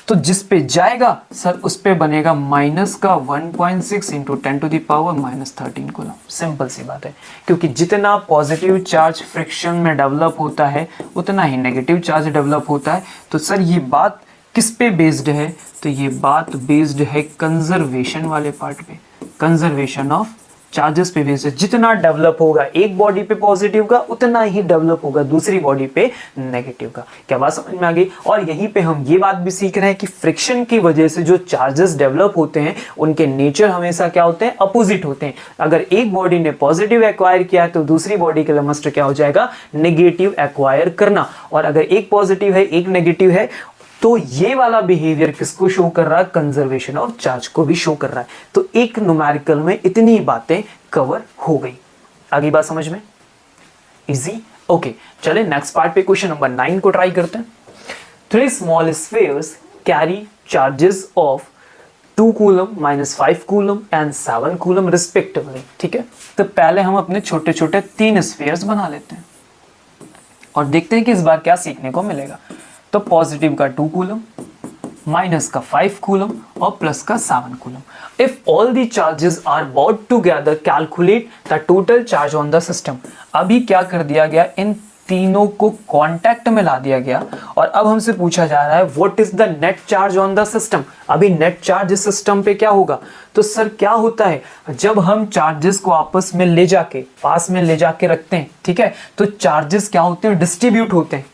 तो जिस पे जाएगा सर उस पे बनेगा माइनस का 1.6 इंटू 10⁻⁻13 कूलम। सिंपल सी बात है, क्योंकि जितना पॉजिटिव चार्ज फ्रिक्शन में डेवलप होता है उतना ही नेगेटिव चार्ज डेवलप होता है। तो सर ये बात किस पे बेस्ड है? तो ये बात बेस्ड है कंजर्वेशन वाले पार्ट पे, कंजर्वेशन ऑफ चार्जेस पे बेस्ड है। जितना डेवलप होगा एक बॉडी पे पॉजिटिव का, उतना ही डेवलप होगा दूसरी बॉडी पे नेगेटिव का। क्या बात समझ में आ गई? और यहीं पे हम ये बात भी सीख रहे हैं कि फ्रिक्शन की वजह से जो चार्जेस डेवलप होते हैं उनके नेचर हमेशा क्या होते हैं? अपोजिट होते हैं। अगर एक बॉडी ने पॉजिटिव एक्वायर किया है तो दूसरी बॉडी के लिए मस्ट क्या हो जाएगा? नेगेटिव एक्वायर करना। और अगर एक पॉजिटिव है एक नेगेटिव है, तो ये वाला बिहेवियर किसको शो कर रहा है? कंजर्वेशन ऑफ चार्ज को भी शो कर रहा है। तो एक न्यूमेरिकल में इतनी बातें कवर हो गई। आगे बात समझ में? इजी। ओके, चले नेक्स्ट पार्ट पे, क्वेश्चन नंबर 9 को ट्राई करते हैं। 3 small spheres carry charges of 2 coulomb -5 coulomb and 7 coulomb respectively. ठीक है, तो पहले हम अपने छोटे छोटे 3 स्फीयर्स बना लेते हैं और देखते हैं कि इस बार क्या सीखने को मिलेगा। तो पॉजिटिव का 2 कूलम, माइनस का 5 कूलम और प्लस का 7 coulomb. If all the charges are brought together calculate the total charge on the system. अभी क्या कर दिया गया, इन तीनों को कांटेक्ट में ला दिया गया और अब हमसे पूछा जा रहा है what is the net charge on the system. अभी नेट चार्ज सिस्टम पे क्या होगा, तो सर क्या होता है जब हम चार्जेस को आपस में ले जाके पास में ले जाके रखते हैं, ठीक है, तो चार्जेस क्या होते हैं, डिस्ट्रीब्यूट होते हैं।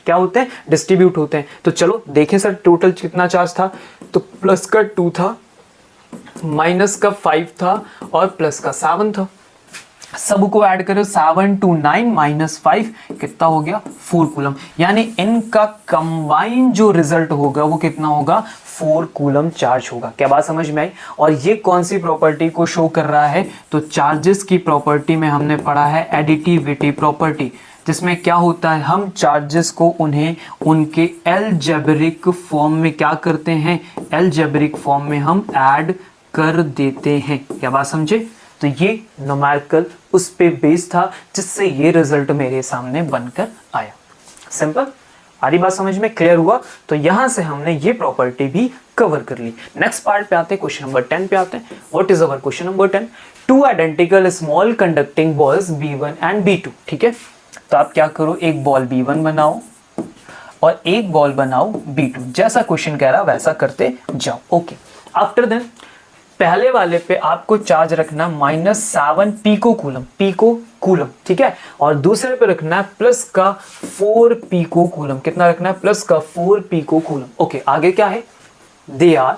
क्या होते हैं, डिस्ट्रीब्यूट होते हैं। तो चलो देखें सर टोटल कितना चार्ज था, तो प्लस का 2 था, माइनस का 5 था और प्लस का 7 था। सबको ऐड करो, 7 2 9 माइनस 5 कितना हो गया, 4 कूलम। यानी इनका कंबाइन जो रिजल्ट होगा वो कितना होगा, 4 कूलम चार्ज होगा। क्या बात समझ में आई। और ये कौन सी प्रॉपर्टी को शो कर रहा है, तो चार्जेस की प्रॉपर्टी में हमने पढ़ा है एडिटिविटी प्रॉपर्टी, जिसमें क्या होता है हम चार्जेस को उन्हें उनके अलजेब्रिक फॉर्म में क्या करते हैं, अलजेब्रिक फॉर्म में हम ऐड कर देते हैं। क्या बात समझे। तो ये न्यूमेरिकल उस पे बेस था जिससे ये रिजल्ट मेरे सामने बनकर आया। सिंपल, आरी बात समझ में क्लियर हुआ। तो यहां से हमने ये प्रॉपर्टी भी कवर कर ली। नेक्स्ट पार्ट पे आते हैं, क्वेश्चन नंबर 10 पे आते हैं। What is our question number 10। 2 identical small conducting balls B1 and B2। ठीक है, तो आप क्या करो, एक बॉल B1 बनाओ और एक बॉल बनाओ B2। जैसा क्वेश्चन कह रहा वैसा करते जाओ। ओके, आफ्टर देन पहले वाले पे आपको चार्ज रखना -7 पिको कूलम, ठीक है, और दूसरे पे रखना है प्लस का 4 पिको कूलम। कितना रखना है, प्लस का 4 पिको कूलम। ओके, आगे क्या है, they are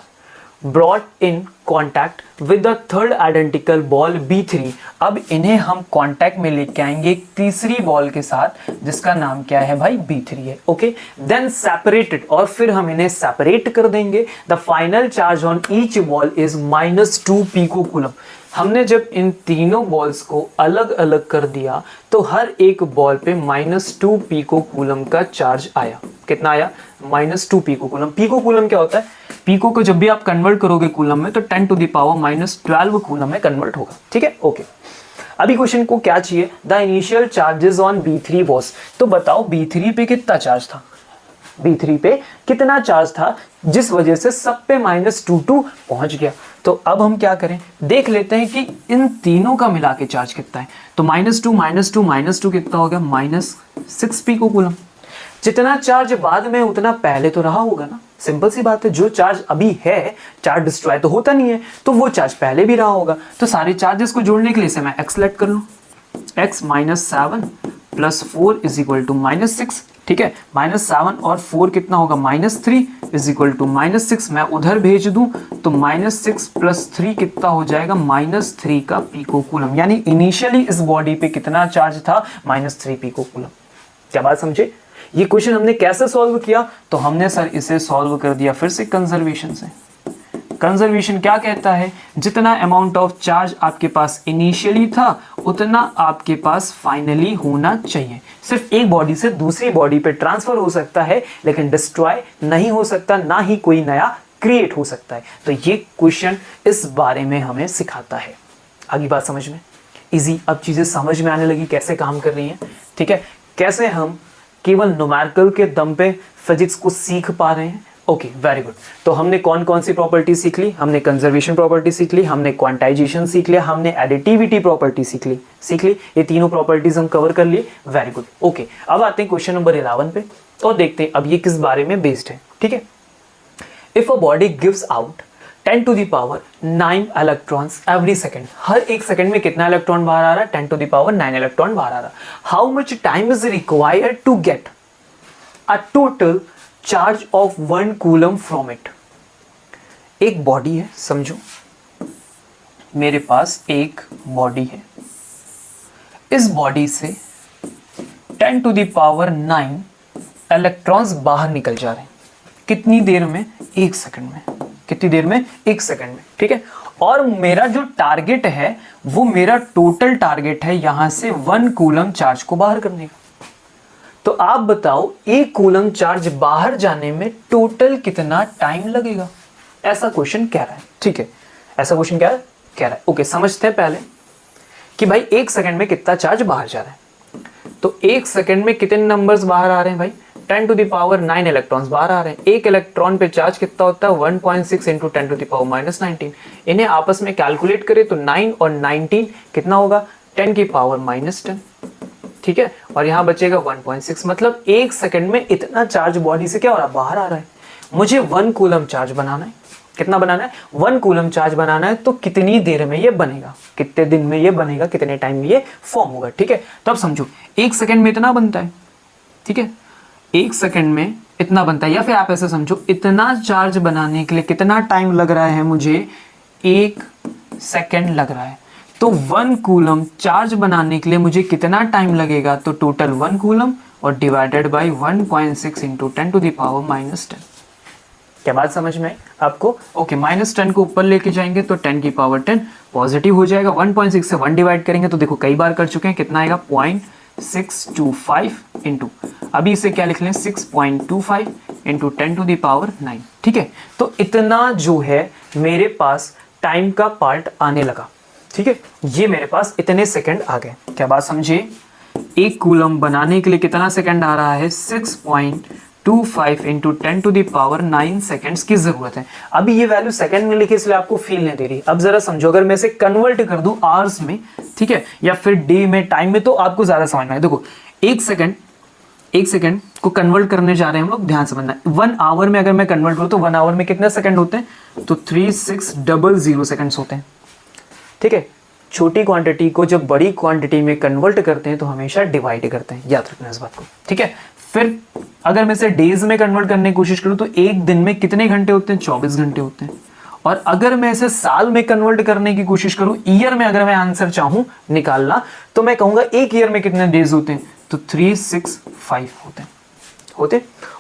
brought in contact with the third identical ball B3। अब इन्हें हम कॉन्टैक्ट में लेके आएंगे एक तीसरी बॉल के साथ जिसका नाम क्या है भाई, B3 है। ओके, देन सेपरेटेड, और फिर हम इन्हें सेपरेट कर देंगे। The final charge on each ball is -2 pico coulomb. हमने जब इन तीनों बॉल्स को अलग अलग कर दिया तो हर एक बॉल पे -2 पिको कूलम का चार्ज आया। कितना आया, -2 पिको कूलम। पिको कूलम क्या होता है, पिको को जब भी आप कन्वर्ट करोगे कूलम में तो 10⁻⁻12 कूलम में कन्वर्ट होगा। ठीक है, ओके। अभी क्वेश्चन को क्या चाहिए, the initial charges on B3 was. तो बताओ B3 पे कितना चार्ज था, B3 पे कितना चार्ज था जिस वजह से सब पे -2 पहुंच गया। तो अब हम क्या करें, देख लेते हैं कि इन तीनों का मिला के चार्ज कितना है। तो -2 कितना हो गया, -6 पिको कूलम। जितना चार्ज बाद में उतना पहले तो रहा होगा ना, सिंपल सी बात है। जो चार्ज अभी है, चार्ज डिस्ट्रॉय तो होता नहीं है, तो वो चार्ज पहले भी रहा होगा। तो सारे चार्जेस को जोड़ने के लिए से मैं x सेलेक्ट कर लूं, x -7 + 4 = -6। ठीक है, -7 और 4 कितना होगा, -3 = -6। मैं उधर भेज दूं तो -6 + 3 कितना हो जाएगा, -3 का पिको कूलम। यानी इनिशियली इस बॉडी पे कितना चार्ज था, -3 पिको कूलम। क्या बात समझे। ये क्वेश्चन हमने कैसे सॉल्व किया, तो हमने सर इसे सॉल्व कर दिया फिर से कंजर्वेशन से। कंजर्वेशन क्या कहता है, जितना अमाउंट ऑफ चार्ज आपके पास इनिशियली था उतना आपके पास फाइनली होना चाहिए। सिर्फ एक बॉडी से दूसरी बॉडी पे ट्रांसफर हो सकता है लेकिन डिस्ट्रॉय नहीं हो सकता, ना ही कोई नया क्रिएट हो सकता है। तो ये क्वेश्चन इस बारे में हमें सिखाता है। आगे बात समझ में इजी, अब चीजें समझ में आने लगी कैसे काम कर रही हैं। ठीक है, कैसे हम केवल न्यूमेरिकल के दम पे फिजिक्स को सीख पा रहे हैं। Okay, very good. तो हमने कौन कौन सी प्रॉपर्टी सीख ली, हमने कंजर्वेशन प्रॉपर्टी सीख ली, हमने क्वांटाइजेशन सीख लिया, हमने एडिटिविटी प्रॉपर्टी सीख ली। ये तीनों प्रॉपर्टीज हम कवर कर लिए। Very good. ओके, अब आते हैं क्वेश्चन नंबर 11 पे और देखते हैं अब ये किस बारे में बेस्ड है। ठीक है, if a body gives out 10⁻9 electrons every second, हर एक सेकेंड में कितना इलेक्ट्रॉन बाहर आ रहा है, 10⁻9 इलेक्ट्रॉन बाहर आ रहा है। How much time is required to get a total charge of 1 coulomb from it. एक बॉडी है, समझो मेरे पास एक बॉडी है, इस बॉडी से 10⁻9 इलेक्ट्रॉन्स बाहर निकल जा रहे हैं। कितनी देर में, 1 सेकंड में। कितनी देर में, 1 सेकंड में। ठीक है, और मेरा जो टारगेट है वो मेरा टोटल टारगेट है यहां से 1 कूलम चार्ज को बाहर करने का। तो आप बताओ 1 कूलम चार्ज बाहर जाने में टोटल कितना टाइम लगेगा, ऐसा क्वेश्चन कह रहा है। ठीक है, ऐसा क्वेश्चन क्या कह रहा है। ओके, समझते हैं पहले कि भाई 1 सेकंड में कितना चार्ज बाहर जा रहा है। तो 1 सेकंड में कितने नंबर्स बाहर आ रहे हैं भाई, 10⁻9 इलेक्ट्रॉन्स बाहर आ रहे हैं। एक इलेक्ट्रॉन पे चार्ज कितना होता है, 1.6 इंटू 10⁻−19। इन्हें आपस में कैलकुलेट करें तो 9 और 19 कितना होगा, 10⁻−10। ठीक है, और यहां बचेगा 1.6। मतलब 1 सेकंड में इतना चार्ज बॉडी से क्या हो रहा है, बाहर आ रहा है। मुझे 1 कूलम चार्ज बनाना है। कितना बनाना है, 1 कूलम चार्ज बनाना है। तो कितनी देर में ये बनेगा, कितने दिन में ये बनेगा, कितने टाइम में ये फॉर्म होगा। ठीक है, तो अब समझो 1 सेकंड में इतना बनता है। ठीक है, 1 सेकंड में इतना बनता है, या फिर आप ऐसे समझो इतना चार्ज बनाने के लिए कितना टाइम लग रहा है, मुझे 1 सेकंड लग रहा है। तो 1 कूलम चार्ज बनाने के लिए मुझे कितना टाइम लगेगा, तो टोटल 1 कूलम और डिवाइडेड बाई 1.6 इंटू 10⁻−10। क्या बात समझ में आई आपको। ओके, -10 को ऊपर लेके जाएंगे तो 10⁻10 पॉजिटिव हो जाएगा। 1.6 से 1 डिवाइड करेंगे तो देखो कई बार कर चुके हैं, कितना आएगा 0.625 इंटू, अभी इसे क्या लिख लें 6.25 इंटू 10⁻9। ठीक है, तो इतना जो है मेरे पास टाइम का पार्ट आने लगा। ठीक है, ये मेरे पास इतने सेकंड आ गए। क्या बात समझे, 1 कूलम बनाने के लिए कितना सेकंड आ रहा है, 6.25 इंटू 10⁻9 सेकेंड्स की जरूरत है। अभी ये वैल्यू सेकंड में लिखी इसलिए आपको फील नहीं दे रही। अब जरा समझो, अगर मैं इसे कन्वर्ट कर दूं आवर्स में, ठीक है, या फिर डे में, टाइम में, तो आपको ज्यादा समझ में आए। देखो 1 सेकंड को कन्वर्ट करने जा रहे हैं हम लोग, ध्यान समझना। 1 आवर में अगर मैं कन्वर्ट करूं तो 1 आवर में कितने सेकंड होते हैं, तो 3600 सेकंड्स होते हैं। ठीक है, छोटी क्वांटिटी को जब बड़ी क्वांटिटी में कन्वर्ट करते हैं तो हमेशा डिवाइड करते हैं, याद रखना इस बात को। ठीक है, फिर अगर मैं इसे डेज में कन्वर्ट करने की कोशिश करूं तो एक दिन में कितने घंटे होते हैं, 24 घंटे होते हैं। और अगर मैं इसे साल में कन्वर्ट करने की कोशिश करूं, ईयर में अगर मैं आंसर चाहूं निकालना, तो मैं कहूंगा एक ईयर में कितने डेज होते हैं, तो 365 होते।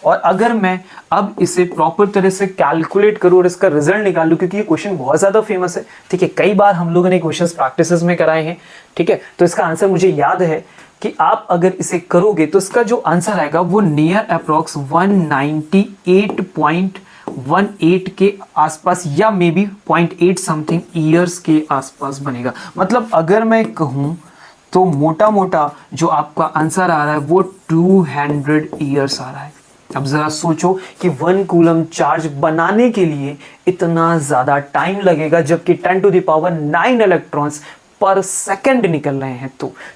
और अगर मैं अब इसे प्रॉपर तरह से कैलकुलेट करूं और इसका रिजल्ट निकालूं, क्योंकि ये क्वेश्चन बहुत ज्यादा फेमस है। ठीक है, कई बार हम लोगों ने क्वेश्चंस प्रैक्टिसेस में कराए हैं। ठीक है, तो इसका आंसर मुझे याद है कि आप अगर इसे करोगे तो इसका जो आंसर आएगा वो नियर अप्रॉक्स 198.18 के आसपास, या मे बी 0.8 समथिंग ईयर्स के आसपास बनेगा। मतलब अगर मैं कहूं तो मोटा मोटा जो आपका आंसर आ रहा है वो 200 ईयर्स आ रहा है। अब जरा सोचो कि 1 कूलम चार्ज बनाने के लिए इतना ज्यादा टाइम लगेगा, जबकि 10⁻9 इलेक्ट्रॉन्स पर सेकंड निकल रहे हैं।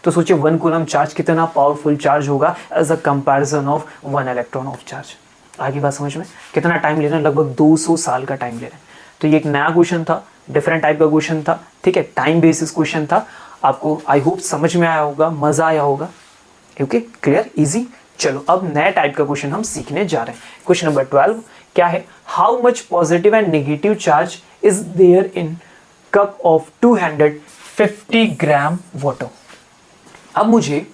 तो सोचिए 1 कूलम चार्ज कितना पावरफुल चार्ज होगा as a comparison of 1 electron of charge. आगे बात समझ में, कितना टाइम ले रहे हैं, लगभग 200 साल का टाइम ले रहे हैं। तो ये एक नया क्वेश्चन था, डिफरेंट टाइप का क्वेश्चन था। ठीक है, टाइम बेसिस क्वेश्चन था। आपको आई होप समझ में आया होगा, मजा आया होगा। Okay, clear, easy. चलो अब नया टाइप का क्वेश्चन हम सीखने जा रहे हैं। क्वेश्चन नंबर 12 क्या है, how much positive and negative charge is there in cup of 250 gram water. अब मुझे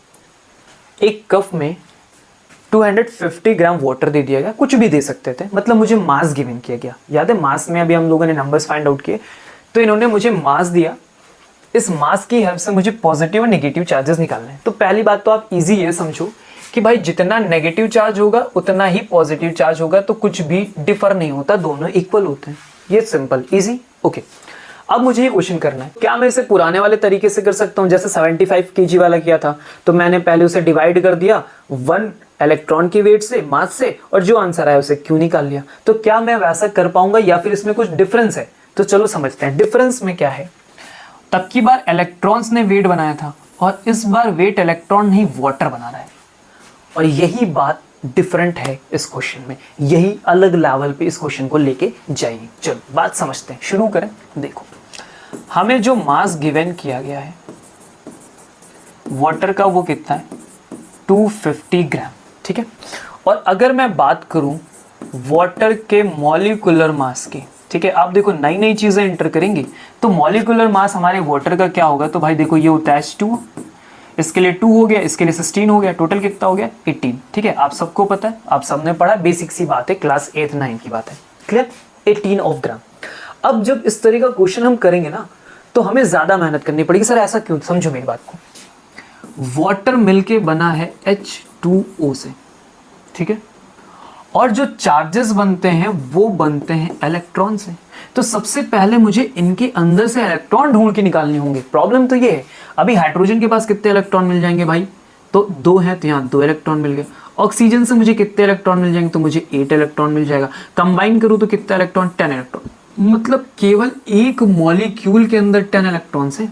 एक कप में 250 ग्राम वाटर दे दिया गया, कुछ भी दे सकते थे, मतलब मुझे मास गिवन किया गया। याद है मास में अभी हम लोगों ने नंबर्स फाइंड आउट किए, तो इन्होंने मुझे मास दिया। इस मास की हेल्प से मुझे पॉजिटिव और नेगेटिव चार्जेस निकालने हैं। तो पहली बात तो आप इजी ये समझो कि भाई जितना नेगेटिव चार्ज होगा उतना ही पॉजिटिव चार्ज होगा, तो कुछ भी डिफर नहीं होता, दोनों इक्वल होते हैं। ये सिंपल इजी। ओके, अब मुझे ये क्वेश्चन करना है, क्या मैं इसे पुराने वाले तरीके से कर सकता हूं, जैसे 75 kg वाला किया था, तो मैंने पहले उसे डिवाइड कर दिया 1 इलेक्ट्रॉन की वेट से, मास से, और जो आंसर आया उसे क्यों निकाल लिया। तो क्या मैं वैसा कर पाऊंगा या फिर इसमें कुछ डिफरेंस है। तो चलो समझते हैं डिफरेंस में क्या है। तब की बार इलेक्ट्रॉन्स ने वेट बनाया था और इस बार वेट इलेक्ट्रॉन नहीं वाटर बना रहा है, और यही बात डिफरेंट है इस क्वेश्चन में, यही अलग लेवल पे इस क्वेश्चन को लेके जाएगी। चलो बात समझते हैं, शुरू करें। देखो हमें जो मास गिवन किया गया है वाटर का वो कितना है, 250 ग्राम। ठीक है, और अगर मैं बात करूं वाटर के मॉलिक्यूलर मास की, ठीक है, आप देखो नई नई चीजें एंटर करेंगी, तो मॉलिक्यूलर मास हमारे वाटर का क्या होगा, तो भाई देखो ये होता है H2, इसके लिए 2 हो गया, इसके लिए 16 हो गया, टोटल कितना हो गया 18। ठीक है, आप सबको पता है, आप सबने पढ़ा, बेसिक सी बात है, क्लास 8th 9th की बात है, क्लियर, 18 ऑफ ग्राम। अब जब इस तरह का क्वेश्चन हम करेंगे ना तो हमें ज्यादा मेहनत करनी पड़ेगी। सर ऐसा क्यों? समझो मेरी बात को। वाटर मिलके बना है H2O से, ठीक है, और जो चार्जेस बनते हैं वो बनते हैं इलेक्ट्रॉन से। तो सबसे पहले मुझे इनके अंदर से इलेक्ट्रॉन ढूंढ के निकालने होंगे। प्रॉब्लम तो ये है, अभी हाइड्रोजन के पास कितने इलेक्ट्रॉन मिल जाएंगे भाई? तो 2 हैं, तो यहाँ 2 इलेक्ट्रॉन मिल गए। ऑक्सीजन से मुझे कितने इलेक्ट्रॉन मिल जाएंगे? तो मुझे 8 इलेक्ट्रॉन मिल जाएगा। कंबाइन करूँ तो कितना इलेक्ट्रॉन? 10 इलेक्ट्रॉन। मतलब केवल एक मॉलिक्यूल के अंदर 10 इलेक्ट्रॉन से।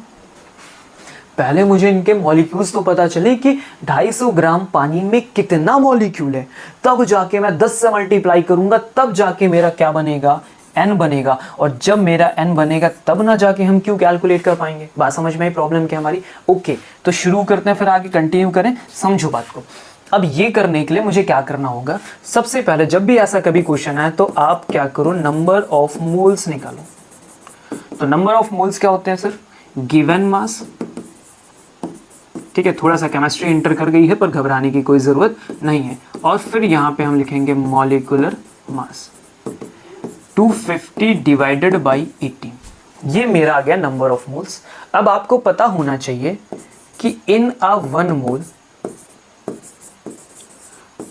पहले मुझे इनके मॉलिक्यूल्स तो पता चले कि 250 ग्राम पानी में कितना मॉलिक्यूल है, तब जाके मैं 10 से मल्टीप्लाई करूंगा, तब जाके मेरा क्या बनेगा? n बनेगा। और जब मेरा n बनेगा तब ना जाके हम क्यों कैलकुलेट कर पाएंगे। बात समझ में आई प्रॉब्लम क्या हमारी? ओके, तो शुरू करते हैं, फिर आगे कंटिन्यू करें। समझो बात को। अब ये करने के लिए मुझे क्या करना होगा? सबसे पहले जब भी ऐसा कभी क्वेश्चन आए तो आप क्या करो? नंबर ऑफ मोल्स निकालो। तो नंबर ऑफ मोल्स क्या होते हैं सर? गिवन मास, ठीक है, थोड़ा सा केमिस्ट्री इंटर कर गई है पर घबराने की कोई जरूरत नहीं है। और फिर यहाँ पे हम लिखेंगे मॉलिक्यूलर मास 250 डिवाइडेड बाई 18। ये मेरा आ गया नंबर ऑफ मोल्स। अब आपको पता होना चाहिए कि इन अ 1 मोल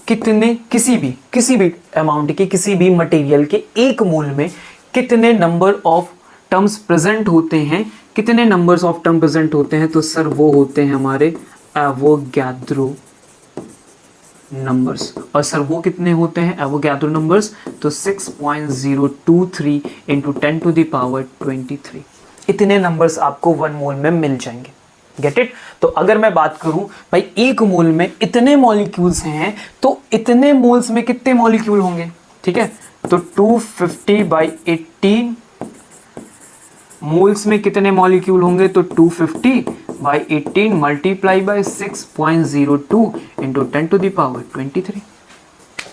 कितने, किसी भी अमाउंट के, किसी भी मटेरियल के 1 मोल में कितने नंबर ऑफ टर्म्स प्रेजेंट होते हैं? कितने नंबर्स ऑफ टर्म प्रेजेंट होते हैं? तो सर वो होते हैं हमारे एवोगैड्रो नंबर्स। और सर वो कितने होते हैं एवोगैड्रो नंबर्स? तो 6.023 इंटू 10 टू द पावर 23। इतने नंबर्स आपको 1 मोल में मिल जाएंगे। Get it? तो अगर मैं बात करूं भाई 1 मोल में इतने मॉलिक्यूल्स हैं, तो इतने मोल्स में कितने मॉलिक्यूल होंगे? ठीक है, तो 250 बाई 18 मोल्स में कितने मॉलिक्यूल होंगे? तो 250 by 18 multiply by 6.02 into 10 to the power 23।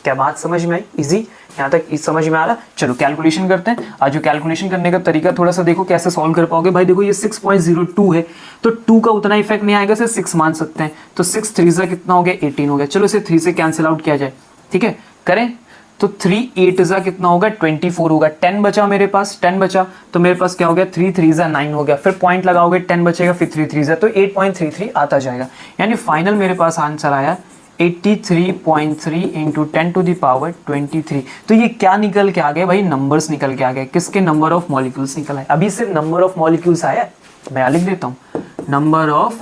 क्या बात समझ में आई? इजी, यहाँ तक समझ में आ रहा? चलो कैलकुलेशन करते हैं। आज जो कैलकुलेशन करने का तरीका थोड़ा सा देखो कैसे सॉल्व कर पाओगे। भाई देखो ये 6.02 है, तो 2 का उतना इफेक्ट नहीं आएगा, सिर्फ 6 मान सकते हैं। तो 6 3 से कितना हो गया? 18 हो गया। चलो इसे 3 से कैंसिल आउट किया जाए, ठीक है, करें। तो 3 8 जा कितना होगा? 24 होगा। 10 बचा मेरे पास, 10 बचा तो मेरे पास क्या हो गया? 3 3 जा 9 हो गया। फिर पॉइंट लगाओगे, 10 बचेगा, फिर 3 3 जा, तो 8.33 आता जाएगा। यानी फाइनल मेरे पास आंसर आया 83.3 इंटू 10 टू द पावर 23। तो ये क्या निकल के आ गए भाई? नंबर्स निकल के आ गए। किसके? नंबर ऑफ मॉलिक्यूल्स निकल आए। अभी सिर्फ नंबर ऑफ मॉलिक्यूल्स आया, मैं लिख देता हूं, नंबर ऑफ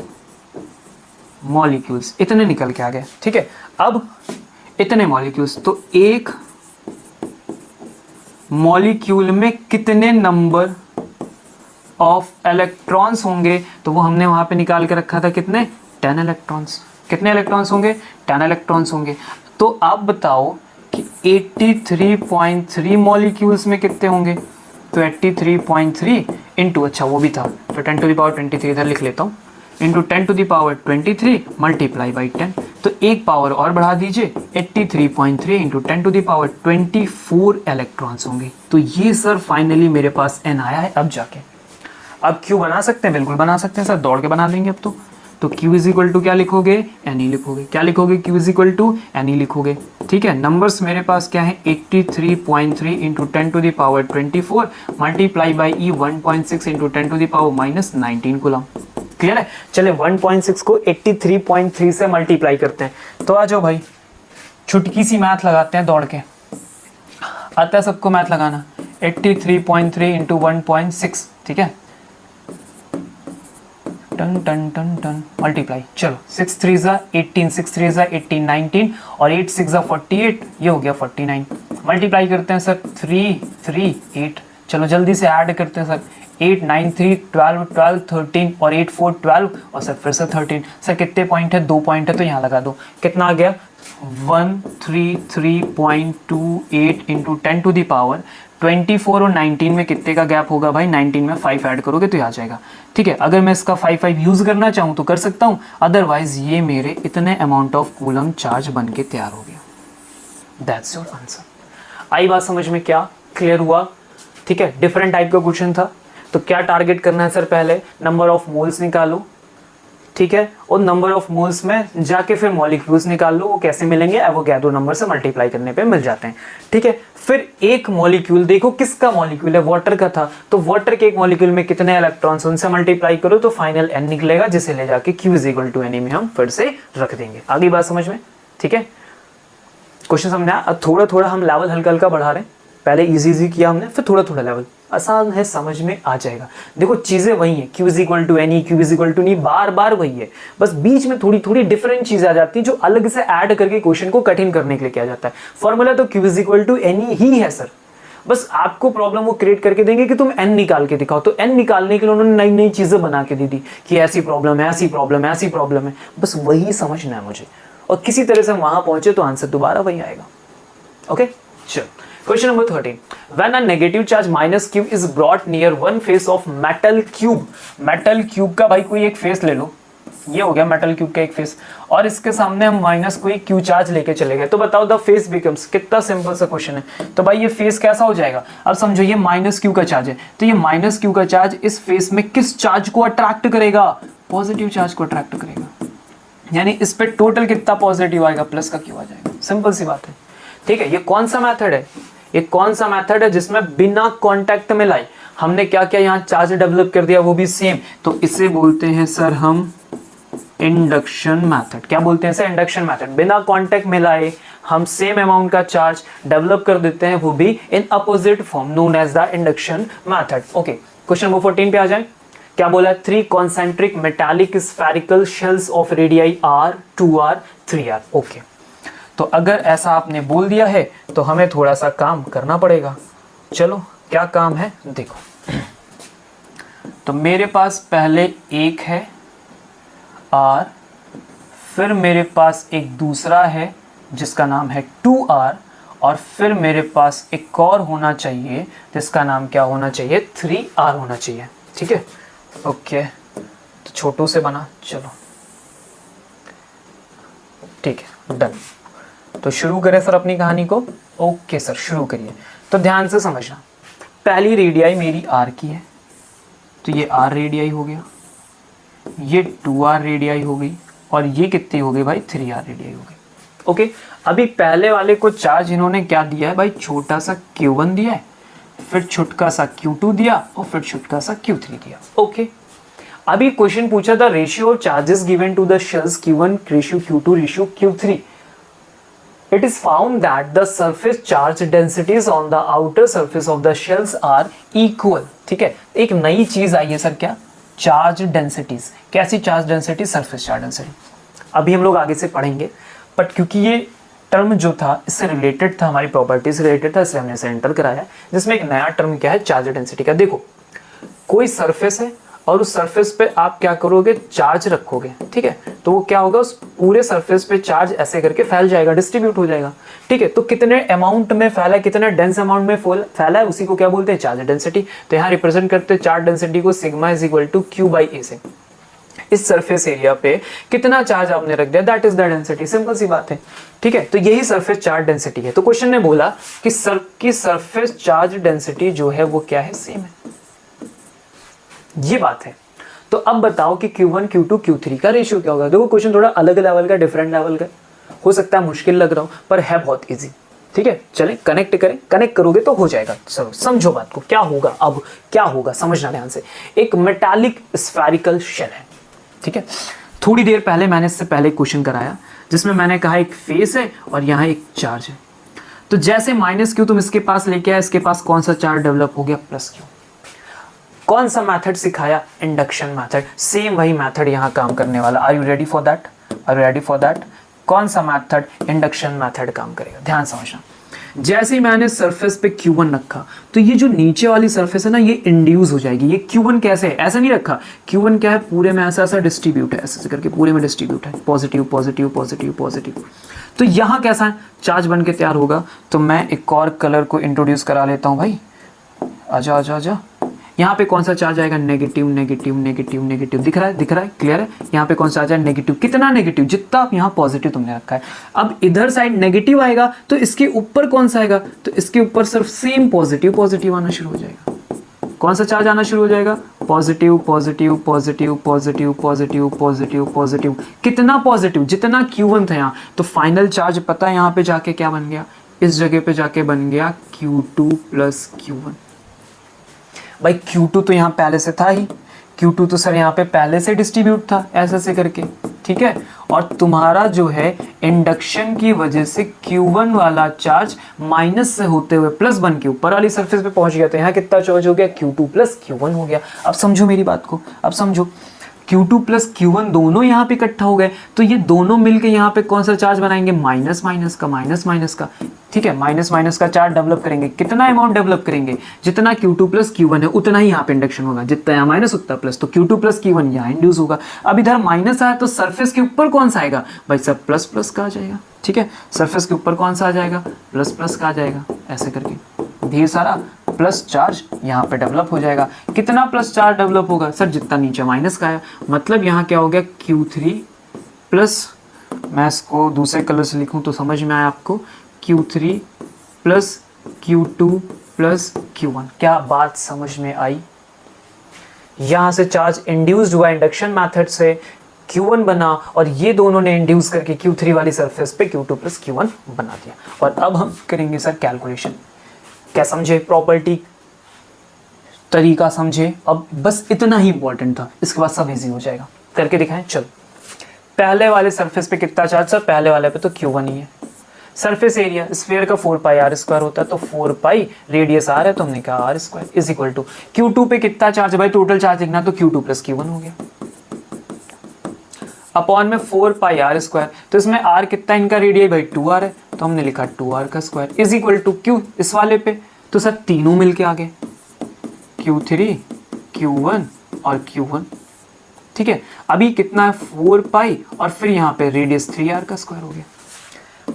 मॉलिक्यूल्स इतने निकल के आ गए। ठीक है, अब इतने मॉलिक्यूल्स, तो एक मॉलिक्यूल में कितने नंबर ऑफ इलेक्ट्रॉन्स होंगे? तो वो हमने वहां पे निकाल के रखा था, कितने? 10 इलेक्ट्रॉन्स। कितने इलेक्ट्रॉन्स होंगे? 10 इलेक्ट्रॉन्स होंगे। तो आप बताओ कि 83.3 मॉलिक्यूल्स में कितने होंगे? तो 83.3 इंटू, अच्छा वो भी था, तो 10 टू द पावर 23 इधर लिख लेता हूँ, into 10 to the power 23 multiply by 10। तो एक पावर और बढ़ा दीजिए, 83.3 into 10 to the power 24 electrons होंगे। तो ये सर फाइनली मेरे पास n आया है। अब जाके अब Q बना सकते हैं? बिल्कुल बना सकते हैं सर, दौड़ के बना लेंगे अब तो Q इज इक्वल टू क्या लिखोगे? NE लिखोगे। क्या लिखोगे? Q is equal to NE लिखोगे। ठीक है, नंबर्स मेरे पास क्या है? 83.3 into 10 to the power 24 multiply by E 1.6 into 10 to the power minus 19 coulomb. Clear है? चले 1.6 को 83.3 से मल्टीप्लाई करते हैं। तो आ जाओ भाई, छुटकी सी मैथ लगाते हैं दौड़ के। आता है सबको मैथ लगाना? 83.3 इंटू 1.6, ठीक है, टन टन टन टन मल्टीप्लाई। चलो 6 3 जा 18, 6 3 जा 18, 19 और 8 6 जा 48, ये हो गया 49। मल्टीप्लाई करते हैं सर, 3 3 8। चलो जल्दी से ऐड करते हैं सर, 8 9 3 12 12 13 और 8 4 12 और सर फिर से 13। सर कितने पॉइंट है? 2 पॉइंट है, तो यहाँ लगा दो। कितना आ गया? 133.28 इंटू 10 टू द पावर 24 और 19 में कितने का गैप होगा भाई? 19 में 5 ऐड करोगे तो आ जाएगा। ठीक है, अगर मैं इसका 5 5 यूज करना चाहूँ तो कर सकता हूँ, अदरवाइज ये मेरे इतने अमाउंट ऑफ कूलम चार्ज बन के तैयार हो गया। That's your answer. आई बात समझ में? क्या क्लियर हुआ? ठीक है, डिफरेंट टाइप का क्वेश्चन था। तो क्या टारगेट करना है सर? पहले नंबर ऑफ मोल्स निकालो, ठीक है, और नंबर ऑफ मोल्स में जाके फिर मॉलिक्यूल्स निकाल लो, वो कैसे मिलेंगे, एवोगैड्रो नंबर से मल्टीप्लाई करने पे मिल जाते हैं। ठीक है, फिर एक मॉलिक्यूल देखो किसका मॉलिक्यूल है, वाटर का था, तो वाटर के एक मॉलिक्यूल में कितने इलेक्ट्रॉन्स, उनसे मल्टीप्लाई करो तो फाइनल n निकलेगा, जिसे ले जाके Q = NE में हम फिर से रख देंगे। आगे बात समझ में? ठीक है, क्वेश्चन समझना। अब थोड़ा थोड़ा हम लेवल हल्का हल्का बढ़ा रहे हैं, पहले इजी किया हमने, फिर थोड़ा थोड़ा लेवल आसान है, समझ में आ जाएगा। देखो चीजें वही है, Q = NE, Q = NE, बार बार वही है, बस बीच में थोड़ी थोड़ी डिफरेंट चीजें आ जाती हैं जो अलग से ऐड करके क्वेश्चन को कठिन करने के लिए किया जाता है। फॉर्मूला तो Q = NE ही है सर, बस आपको प्रॉब्लम वो क्रिएट करके देंगे कि तुम n निकाल के दिखाओ, तो n निकालने के लिए उन्होंने नई नई चीजें बना के दी थी कि ऐसी प्रॉब्लम है, ऐसी प्रॉब्लम है, ऐसी प्रॉब्लम है, बस वही समझना है मुझे, और किसी तरह से हम वहां पहुंचे तो आंसर दोबारा वही आएगा। ओके, चलो question number 13, when a negative charge -q is brought near one face of metal cube. Metal cube का भाई कोई एक फेस ले लो, ये हो गया मेटल क्यूब का एक फेस, और इसके सामने हम माइनस कोई क्यू चार्ज लेके चले गए, तो बताओ द फेस बिकम्स, कितना सिंपल सा क्वेश्चन है। तो भाई ये फेस कैसा हो जाएगा, अब समझो ये -q का चार्ज है, तो ये -q का चार्ज इस फेस में किस चार्ज को अट्रैक्ट करेगा, पॉजिटिव चार्ज को अट्रैक्ट करेगा, यानी इस पे टोटल कितना पॉजिटिव आएगा, प्लस का क्यू आ जाएगा, सिंपल सी बात है। ठीक है, ये कौन सा मेथड है, ये कौन सा मेथड है जिसमें बिना कांटेक्ट में लाई हमने क्या क्या यहाँ चार्ज डेवलप कर दिया, वो भी सेम, तो इसे बोलते हैं सर हम इंडक्शन मेथड। क्या बोलते हैं सर, इंडक्शन मेथड। बिना कांटेक्ट में लाए हम सेम अमाउंट का चार्ज डेवलप कर देते हैं, वो भी in opposite form, known as the induction method. Okay, question number 14 पे आ जाए। क्या बोला है, 3 concentric metallic spherical shells of radii R, 2R, 3R। Okay, तो अगर ऐसा आपने बोल दिया है तो हमें थोड़ा सा काम करना पड़ेगा। चलो क्या काम है देखो, तो मेरे पास पहले एक है R, फिर मेरे पास एक दूसरा है जिसका नाम है 2R, और फिर मेरे पास एक और होना चाहिए जिसका नाम क्या होना चाहिए, 3R होना चाहिए। ठीक है, ओके, तो छोटू से बना, चलो ठीक है, डन। तो शुरू करें सर अपनी कहानी को। ओके सर, शुरू करिए। तो ध्यान से समझना, पहली रेडियाई मेरी R की है, तो ये R रेडियाई हो गया, ये 2R रेडियाई हो गई, और ये कितनी हो गई भाई, 3R रेडियाई हो गई। ओके, अभी पहले वाले को चार्ज इन्होंने क्या दिया है भाई, छोटा सा Q1 दिया है, फिर छोटका सा Q2 दिया, और फिर छोटका सा Q3 दिया। ओके, अभी क्वेश्चन पूछा था ratio of charges given to the shells Q1 ratio Q2 ratio Q3। It is found that the surface charge densities on the outer surface of the shells are equal। ठीक है, एक नई चीज आई है sir, क्या, charge densities. कैसी charge density, surface charge density. अभी हम लोग आगे से पढ़ेंगे, बट क्योंकि ये टर्म जो था इससे रिलेटेड था, हमारी प्रॉपर्टी से रिलेटेड था, इसलिए हमने इसे एंटर कराया, जिसमें एक नया टर्म क्या है, चार्ज डेंसिटी का। देखो कोई सरफेस है और उस सरफेस पे आप क्या करोगे, चार्ज रखोगे। ठीक है, तो वो क्या होगा, उस पूरे सरफेस पे चार्ज ऐसे करके फैल जाएगा, डिस्ट्रीब्यूट हो जाएगा। ठीक है, तो कितने अमाउंट में फैला है, कितने डेंस अमाउंट में फैला है, उसी को क्या बोलते हैं, चार्ज डेंसिटी। तो यहाँ रिप्रेजेंट करते हैं चार्ज डेंसिटी को सिग्मा = Q/A से। इस सरफेस एरिया पे कितना चार्ज आपने रख दिया, that is the density, simple सी बात है। ठीक है, तो यही सरफेस चार्ज डेंसिटी है। तो क्वेश्चन ने बोला कि सरफेस चार्ज डेंसिटी जो है वो क्या है, सेम है, ये बात है। तो अब बताओ कि Q1, Q2, Q3 का रेशियो क्या होगा। देखो क्वेश्चन थोड़ा अलग लेवल का, डिफरेंट लेवल का हो सकता है, मुश्किल लग रहा हो, पर है बहुत इजी। ठीक है, चलें कनेक्ट करें, कनेक्ट करोगे तो हो जाएगा। चलो समझो बात को, क्या होगा, अब क्या होगा समझना ध्यान से। एक मेटालिक स्फेरिकल शेल है, ठीक है, थोड़ी देर पहले मैंने इससे पहले क्वेश्चन कराया जिसमें मैंने कहा एक फेस है और यहाँ एक चार्ज है। तो जैसे -q तुम इसके पास लेके आए, इसके पास कौन सा चार्ज डेवलप हो गया, +q। कौन सा मेथड सिखाया, इंडक्शन मेथड। सेम वही मेथड यहाँ काम करने वाला। Are you ready for that, are you ready for that. कौन सा मेथड, इंडक्शन मेथड काम करेगा, ध्यान समझना। जैसे ही मैंने सरफेस पे Q1 रखा, तो ये जो नीचे वाली सरफेस है ना, ये इंड्यूस हो जाएगी। ये Q1 कैसे है, ऐसा नहीं रखा, Q1 क्या है, पूरे में ऐसा ऐसा डिस्ट्रीब्यूट है, ऐसे करके पूरे में डिस्ट्रीब्यूट है, पॉजिटिव पॉजिटिव पॉजिटिव पॉजिटिव। तो यहाँ कैसा है, चार्ज बन के तैयार होगा। तो मैं एक और कलर को इंट्रोड्यूस करा लेता हूँ भाई, आजा आजा आजा। यहाँ पे कौन सा चार्ज आएगा, नेगेटिव नेगेटिव नेगेटिव नेगेटिव। दिख रहा है, दिख रहा है, क्लियर है। यहाँ पे कौन सा आ जाए, नेगेटिव। कितना नेगेटिव, जितना आप यहाँ पॉजिटिव तुमने रखा है। अब इधर साइड नेगेटिव आएगा तो इसके ऊपर कौन सा आएगा, तो इसके ऊपर सिर्फ सेम पॉजिटिव पॉजिटिव आना शुरू हो जाएगा। कौन सा चार्ज आना शुरू हो जाएगा, positive positive positive positive positive positive positive. कितना पॉजिटिव, जितना Q1 था यहाँ, तो फाइनल चार्ज पता है यहाँ पे जाके क्या बन गया, इस जगह पे जाके बन गया Q2 प्लस Q1। भाई Q2 तो यहाँ पहले से था ही, Q2 तो सर यहाँ पे पहले से डिस्ट्रीब्यूट था ऐसे ऐसे करके, ठीक है। और तुम्हारा जो है इंडक्शन की वजह से Q1 वाला चार्ज माइनस से होते हुए प्लस बन के ऊपर वाली सरफेस पे पहुंच गया, तो यहाँ कितना चार्ज हो गया, Q2 प्लस Q1 हो गया। अब समझो मेरी बात को, अब समझो Q2 प्लस Q1 दोनों यहाँ पे इकट्ठा हो गए, तो ये दोनों मिलके यहाँ पे कौन सा चार्ज बनाएंगे, माइनस माइनस का, माइनस माइनस का, ठीक है। माइनस माइनस का चार्ज डेवलप करेंगे, कितना अमाउंट डेवलप करेंगे, जितना Q2 प्लस Q1 है उतना ही यहाँ पे इंडक्शन होगा, जितना यहाँ माइनस उतना प्लस, तो Q2 प्लस Q1 यहाँ इंड्यूस होगा। अब इधर माइनस आया तो सरफेस के ऊपर कौन सा आएगा, भाई सब प्लस प्लस का आ जाएगा, ठीक है। सरफेस के ऊपर कौन सा आ जाएगा, प्लस प्लस का आ जाएगा, ऐसे करके ढेर सारा प्लस चार्ज यहाँ पे डेवलप हो जाएगा। कितना प्लस चार्ज डेवलप होगा, सर जितना नीचे माइनस का है, मतलब यहाँ क्या हो गया, Q3 प्लस, मैं इसको दूसरे कलर से लिखूँ तो समझ में आया आपको, Q3 plus Q2 plus Q1। क्या बात समझ में आई, यहाँ से चार्ज इंड्यूस्ड हुआ इंडक्शन मेथड से, Q1 बना, और ये दोनों ने इंड्यूस करके Q3 वाली सरफेस पे Q2 प्लस Q1 बना दिया। और अब हम करेंगे सर कैलकुलेशन। क्या समझे, प्रॉपर्टी तरीका समझे, अब बस इतना ही इंपॉर्टेंट था, इसके बाद सब इजी हो जाएगा। करके दिखाएं, चलो। पहले वाले सरफेस पे कितना चार्ज, सर पहले वाले पे तो Q1 ही है। सरफेस एरिया स्फीयर का 4 पाई आर स्क्वायर होता है, तो 4 पाई रेडियस आर है, तो हमने कहा R square is equal to Q2 पे कितना चार्ज है, भाई टोटल चार्ज लिखना, तो Q2 प्लस Q1 हो गया अपॉन में 4 पाई आर स्क्वायर, तो इसमें आर कितना इनका रेडियस, भाई 2r है, तो हमने लिखा 2r का square is equal to Q इस वाले पे, तो सर तीनों मिलके आ गए, Q3 Q1 और Q1, ठीक है। अभी कितना है, 4 पाई और फिर यहाँ पे रेडियस 3r का स्क्वायर हो गया,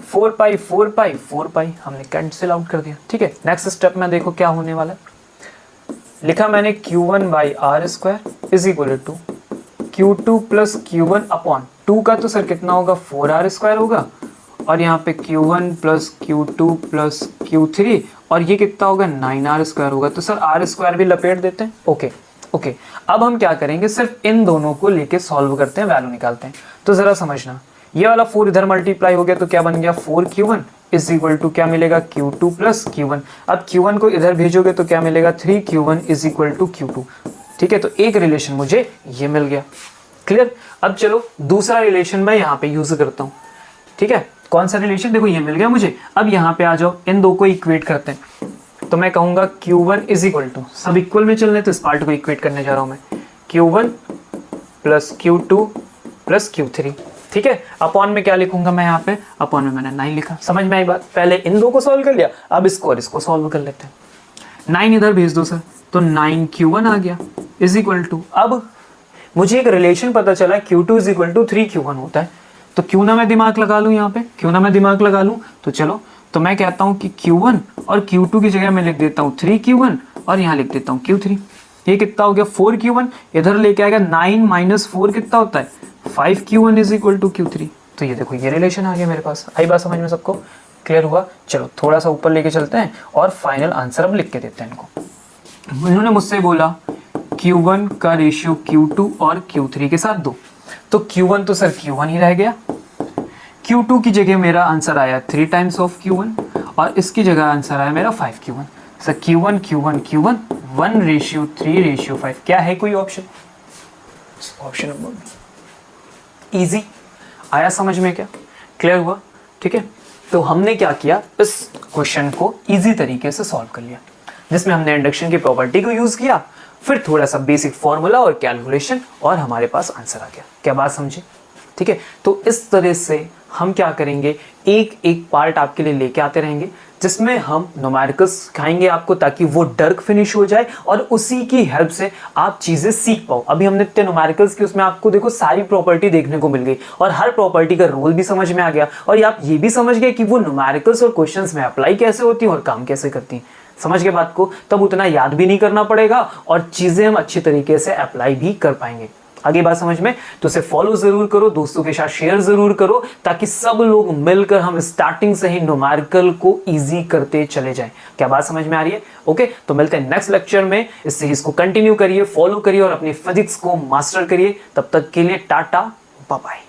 4 पाई 4 पाई 4 पाई हमने कैंसिल आउट कर दिया, ठीक है। नेक्स्ट स्टेप में देखो क्या होने वाला है, लिखा मैंने Q1 by R square is equal to Q2 plus Q1 upon 2 का तो सर कितना होगा, 4r स्क्वायर होगा, और यहाँ पे Q1 plus Q2 plus Q3, और ये कितना होगा, 9r स्क्वायर होगा, तो सर r स्क्वायर भी लपेट देते हैं, ओके ओके। अब हम क्या करेंगे, सिर्फ इन दोनों को लेके सॉल्व करते हैं, वैल्यू निकालते हैं। तो जरा समझना, ये वाला 4 इधर मल्टीप्लाई हो गया, तो क्या बन गया, 4Q1 इज इक्वल टू क्या मिलेगा, Q2 प्लस Q1। अब Q1 को इधर भेजोगे तो क्या मिलेगा, 3Q1 is equal to Q2, ठीक है। तो एक रिलेशन मुझे ये मिल गया, क्लियर। अब चलो दूसरा रिलेशन मैं यहाँ पे यूज करता हूँ, ठीक है। कौन सा रिलेशन, देखो ये मिल गया मुझे। अब यहाँ पे आ जाओ, इन दो को इक्वेट करते हैं, तो मैं कहूंगा Q1 इज इक्वल टू, सब इक्वल में चल रहे, तो इस पार्ट को इक्वेट करने जा रहा हूं मैं, Q1 plus Q2 plus Q3, ठीक है। अपॉन में क्या लिखूंगा मैं, यहाँ पे अपॉन में मैंने 9 लिखा, समझ में आई बात। पहले इन दो को सॉल्व कर लिया, अब इसको और इसको सॉल्व कर लेते हैं। 9 इधर भेज दो सर, तो 9Q1 आ गया इज इक्वल टू, अब मुझे एक रिलेशन पता चला Q2 is equal to 3Q1 होता है, तो क्यों ना मैं दिमाग लगा लूँ यहाँ पे, क्यों ना मैं दिमाग लगा लूँ। तो चलो, तो मैं कहता हूँ कि Q1 और Q2 की जगह मैं लिख देता हूँ 3Q1 और यहाँ लिख देता हूँ Q3। ये कितना हो गया, 4Q1, इधर लेके आएगा 9 माइनस 4 कितना होता है, 5Q1 is equal to Q3। तो ये देखो ये रिलेशन आ गया मेरे पास। आई बात समझ में सबको, क्लियर हुआ। चलो थोड़ा सा ऊपर लेके चलते हैं और फाइनल आंसर अब लिख के देते हैं इनको। इन्होंने मुझसे बोला Q1 का रेशियो Q2 और Q3 के साथ दो, तो Q1 तो सर Q1 ही रह गया, Q2 की जगह मेरा आंसर आया 3 टाइम्स ऑफ Q1 और इसकी जगह आंसर आया मेरा 5Q1। Sir Q1 Q1 Q1 1 ratio 3 ratio 5, क्या है कोई ऑप्शन? ऑप्शन नंबर इजी आया समझ में, क्या क्लियर हुआ? ठीक है, तो हमने क्या किया, इस क्वेश्चन को इजी तरीके से सॉल्व कर लिया, जिसमें हमने इंडक्शन की प्रॉपर्टी को यूज किया, फिर थोड़ा सा बेसिक फॉर्मूला और कैलकुलेशन, और हमारे पास आंसर आ गया। क्या बात समझे? ठीक है, तो इस तरह से हम क्या करेंगे, एक एक पार्ट आपके लिए लेके आते रहेंगे, जिसमें हम न्यूमेरिकल्स सिखाएंगे आपको, ताकि वो डर्क फिनिश हो जाए और उसी की हेल्प से आप चीजें सीख पाओ। अभी हमने इतने न्यूमेरिकल्स की, उसमें आपको देखो सारी प्रॉपर्टी देखने को मिल गई और हर प्रॉपर्टी का रोल भी समझ में आ गया, और आप ये भी समझ गए कि वो न्यूमेरिकल्स और क्वेश्चंस में अप्लाई कैसे होती हैं और काम कैसे करती हैं। समझ के बात को, तब उतना याद भी नहीं करना पड़ेगा और चीजें हम अच्छी तरीके से अप्लाई भी कर पाएंगे। आगे बात समझ में? तो इसे फॉलो जरूर करो, दोस्तों के साथ शेयर जरूर करो, ताकि सब लोग मिलकर हम स्टार्टिंग से ही न्यूमेरिकल को इजी करते चले जाएं। क्या बात समझ में आ रही है? ओके, तो मिलते हैं नेक्स्ट लेक्चर में। इस सीरीज को कंटिन्यू करिए, फॉलो करिए और अपनी फिजिक्स को मास्टर करिए। तब तक के लिए टाटा, बाय बाय।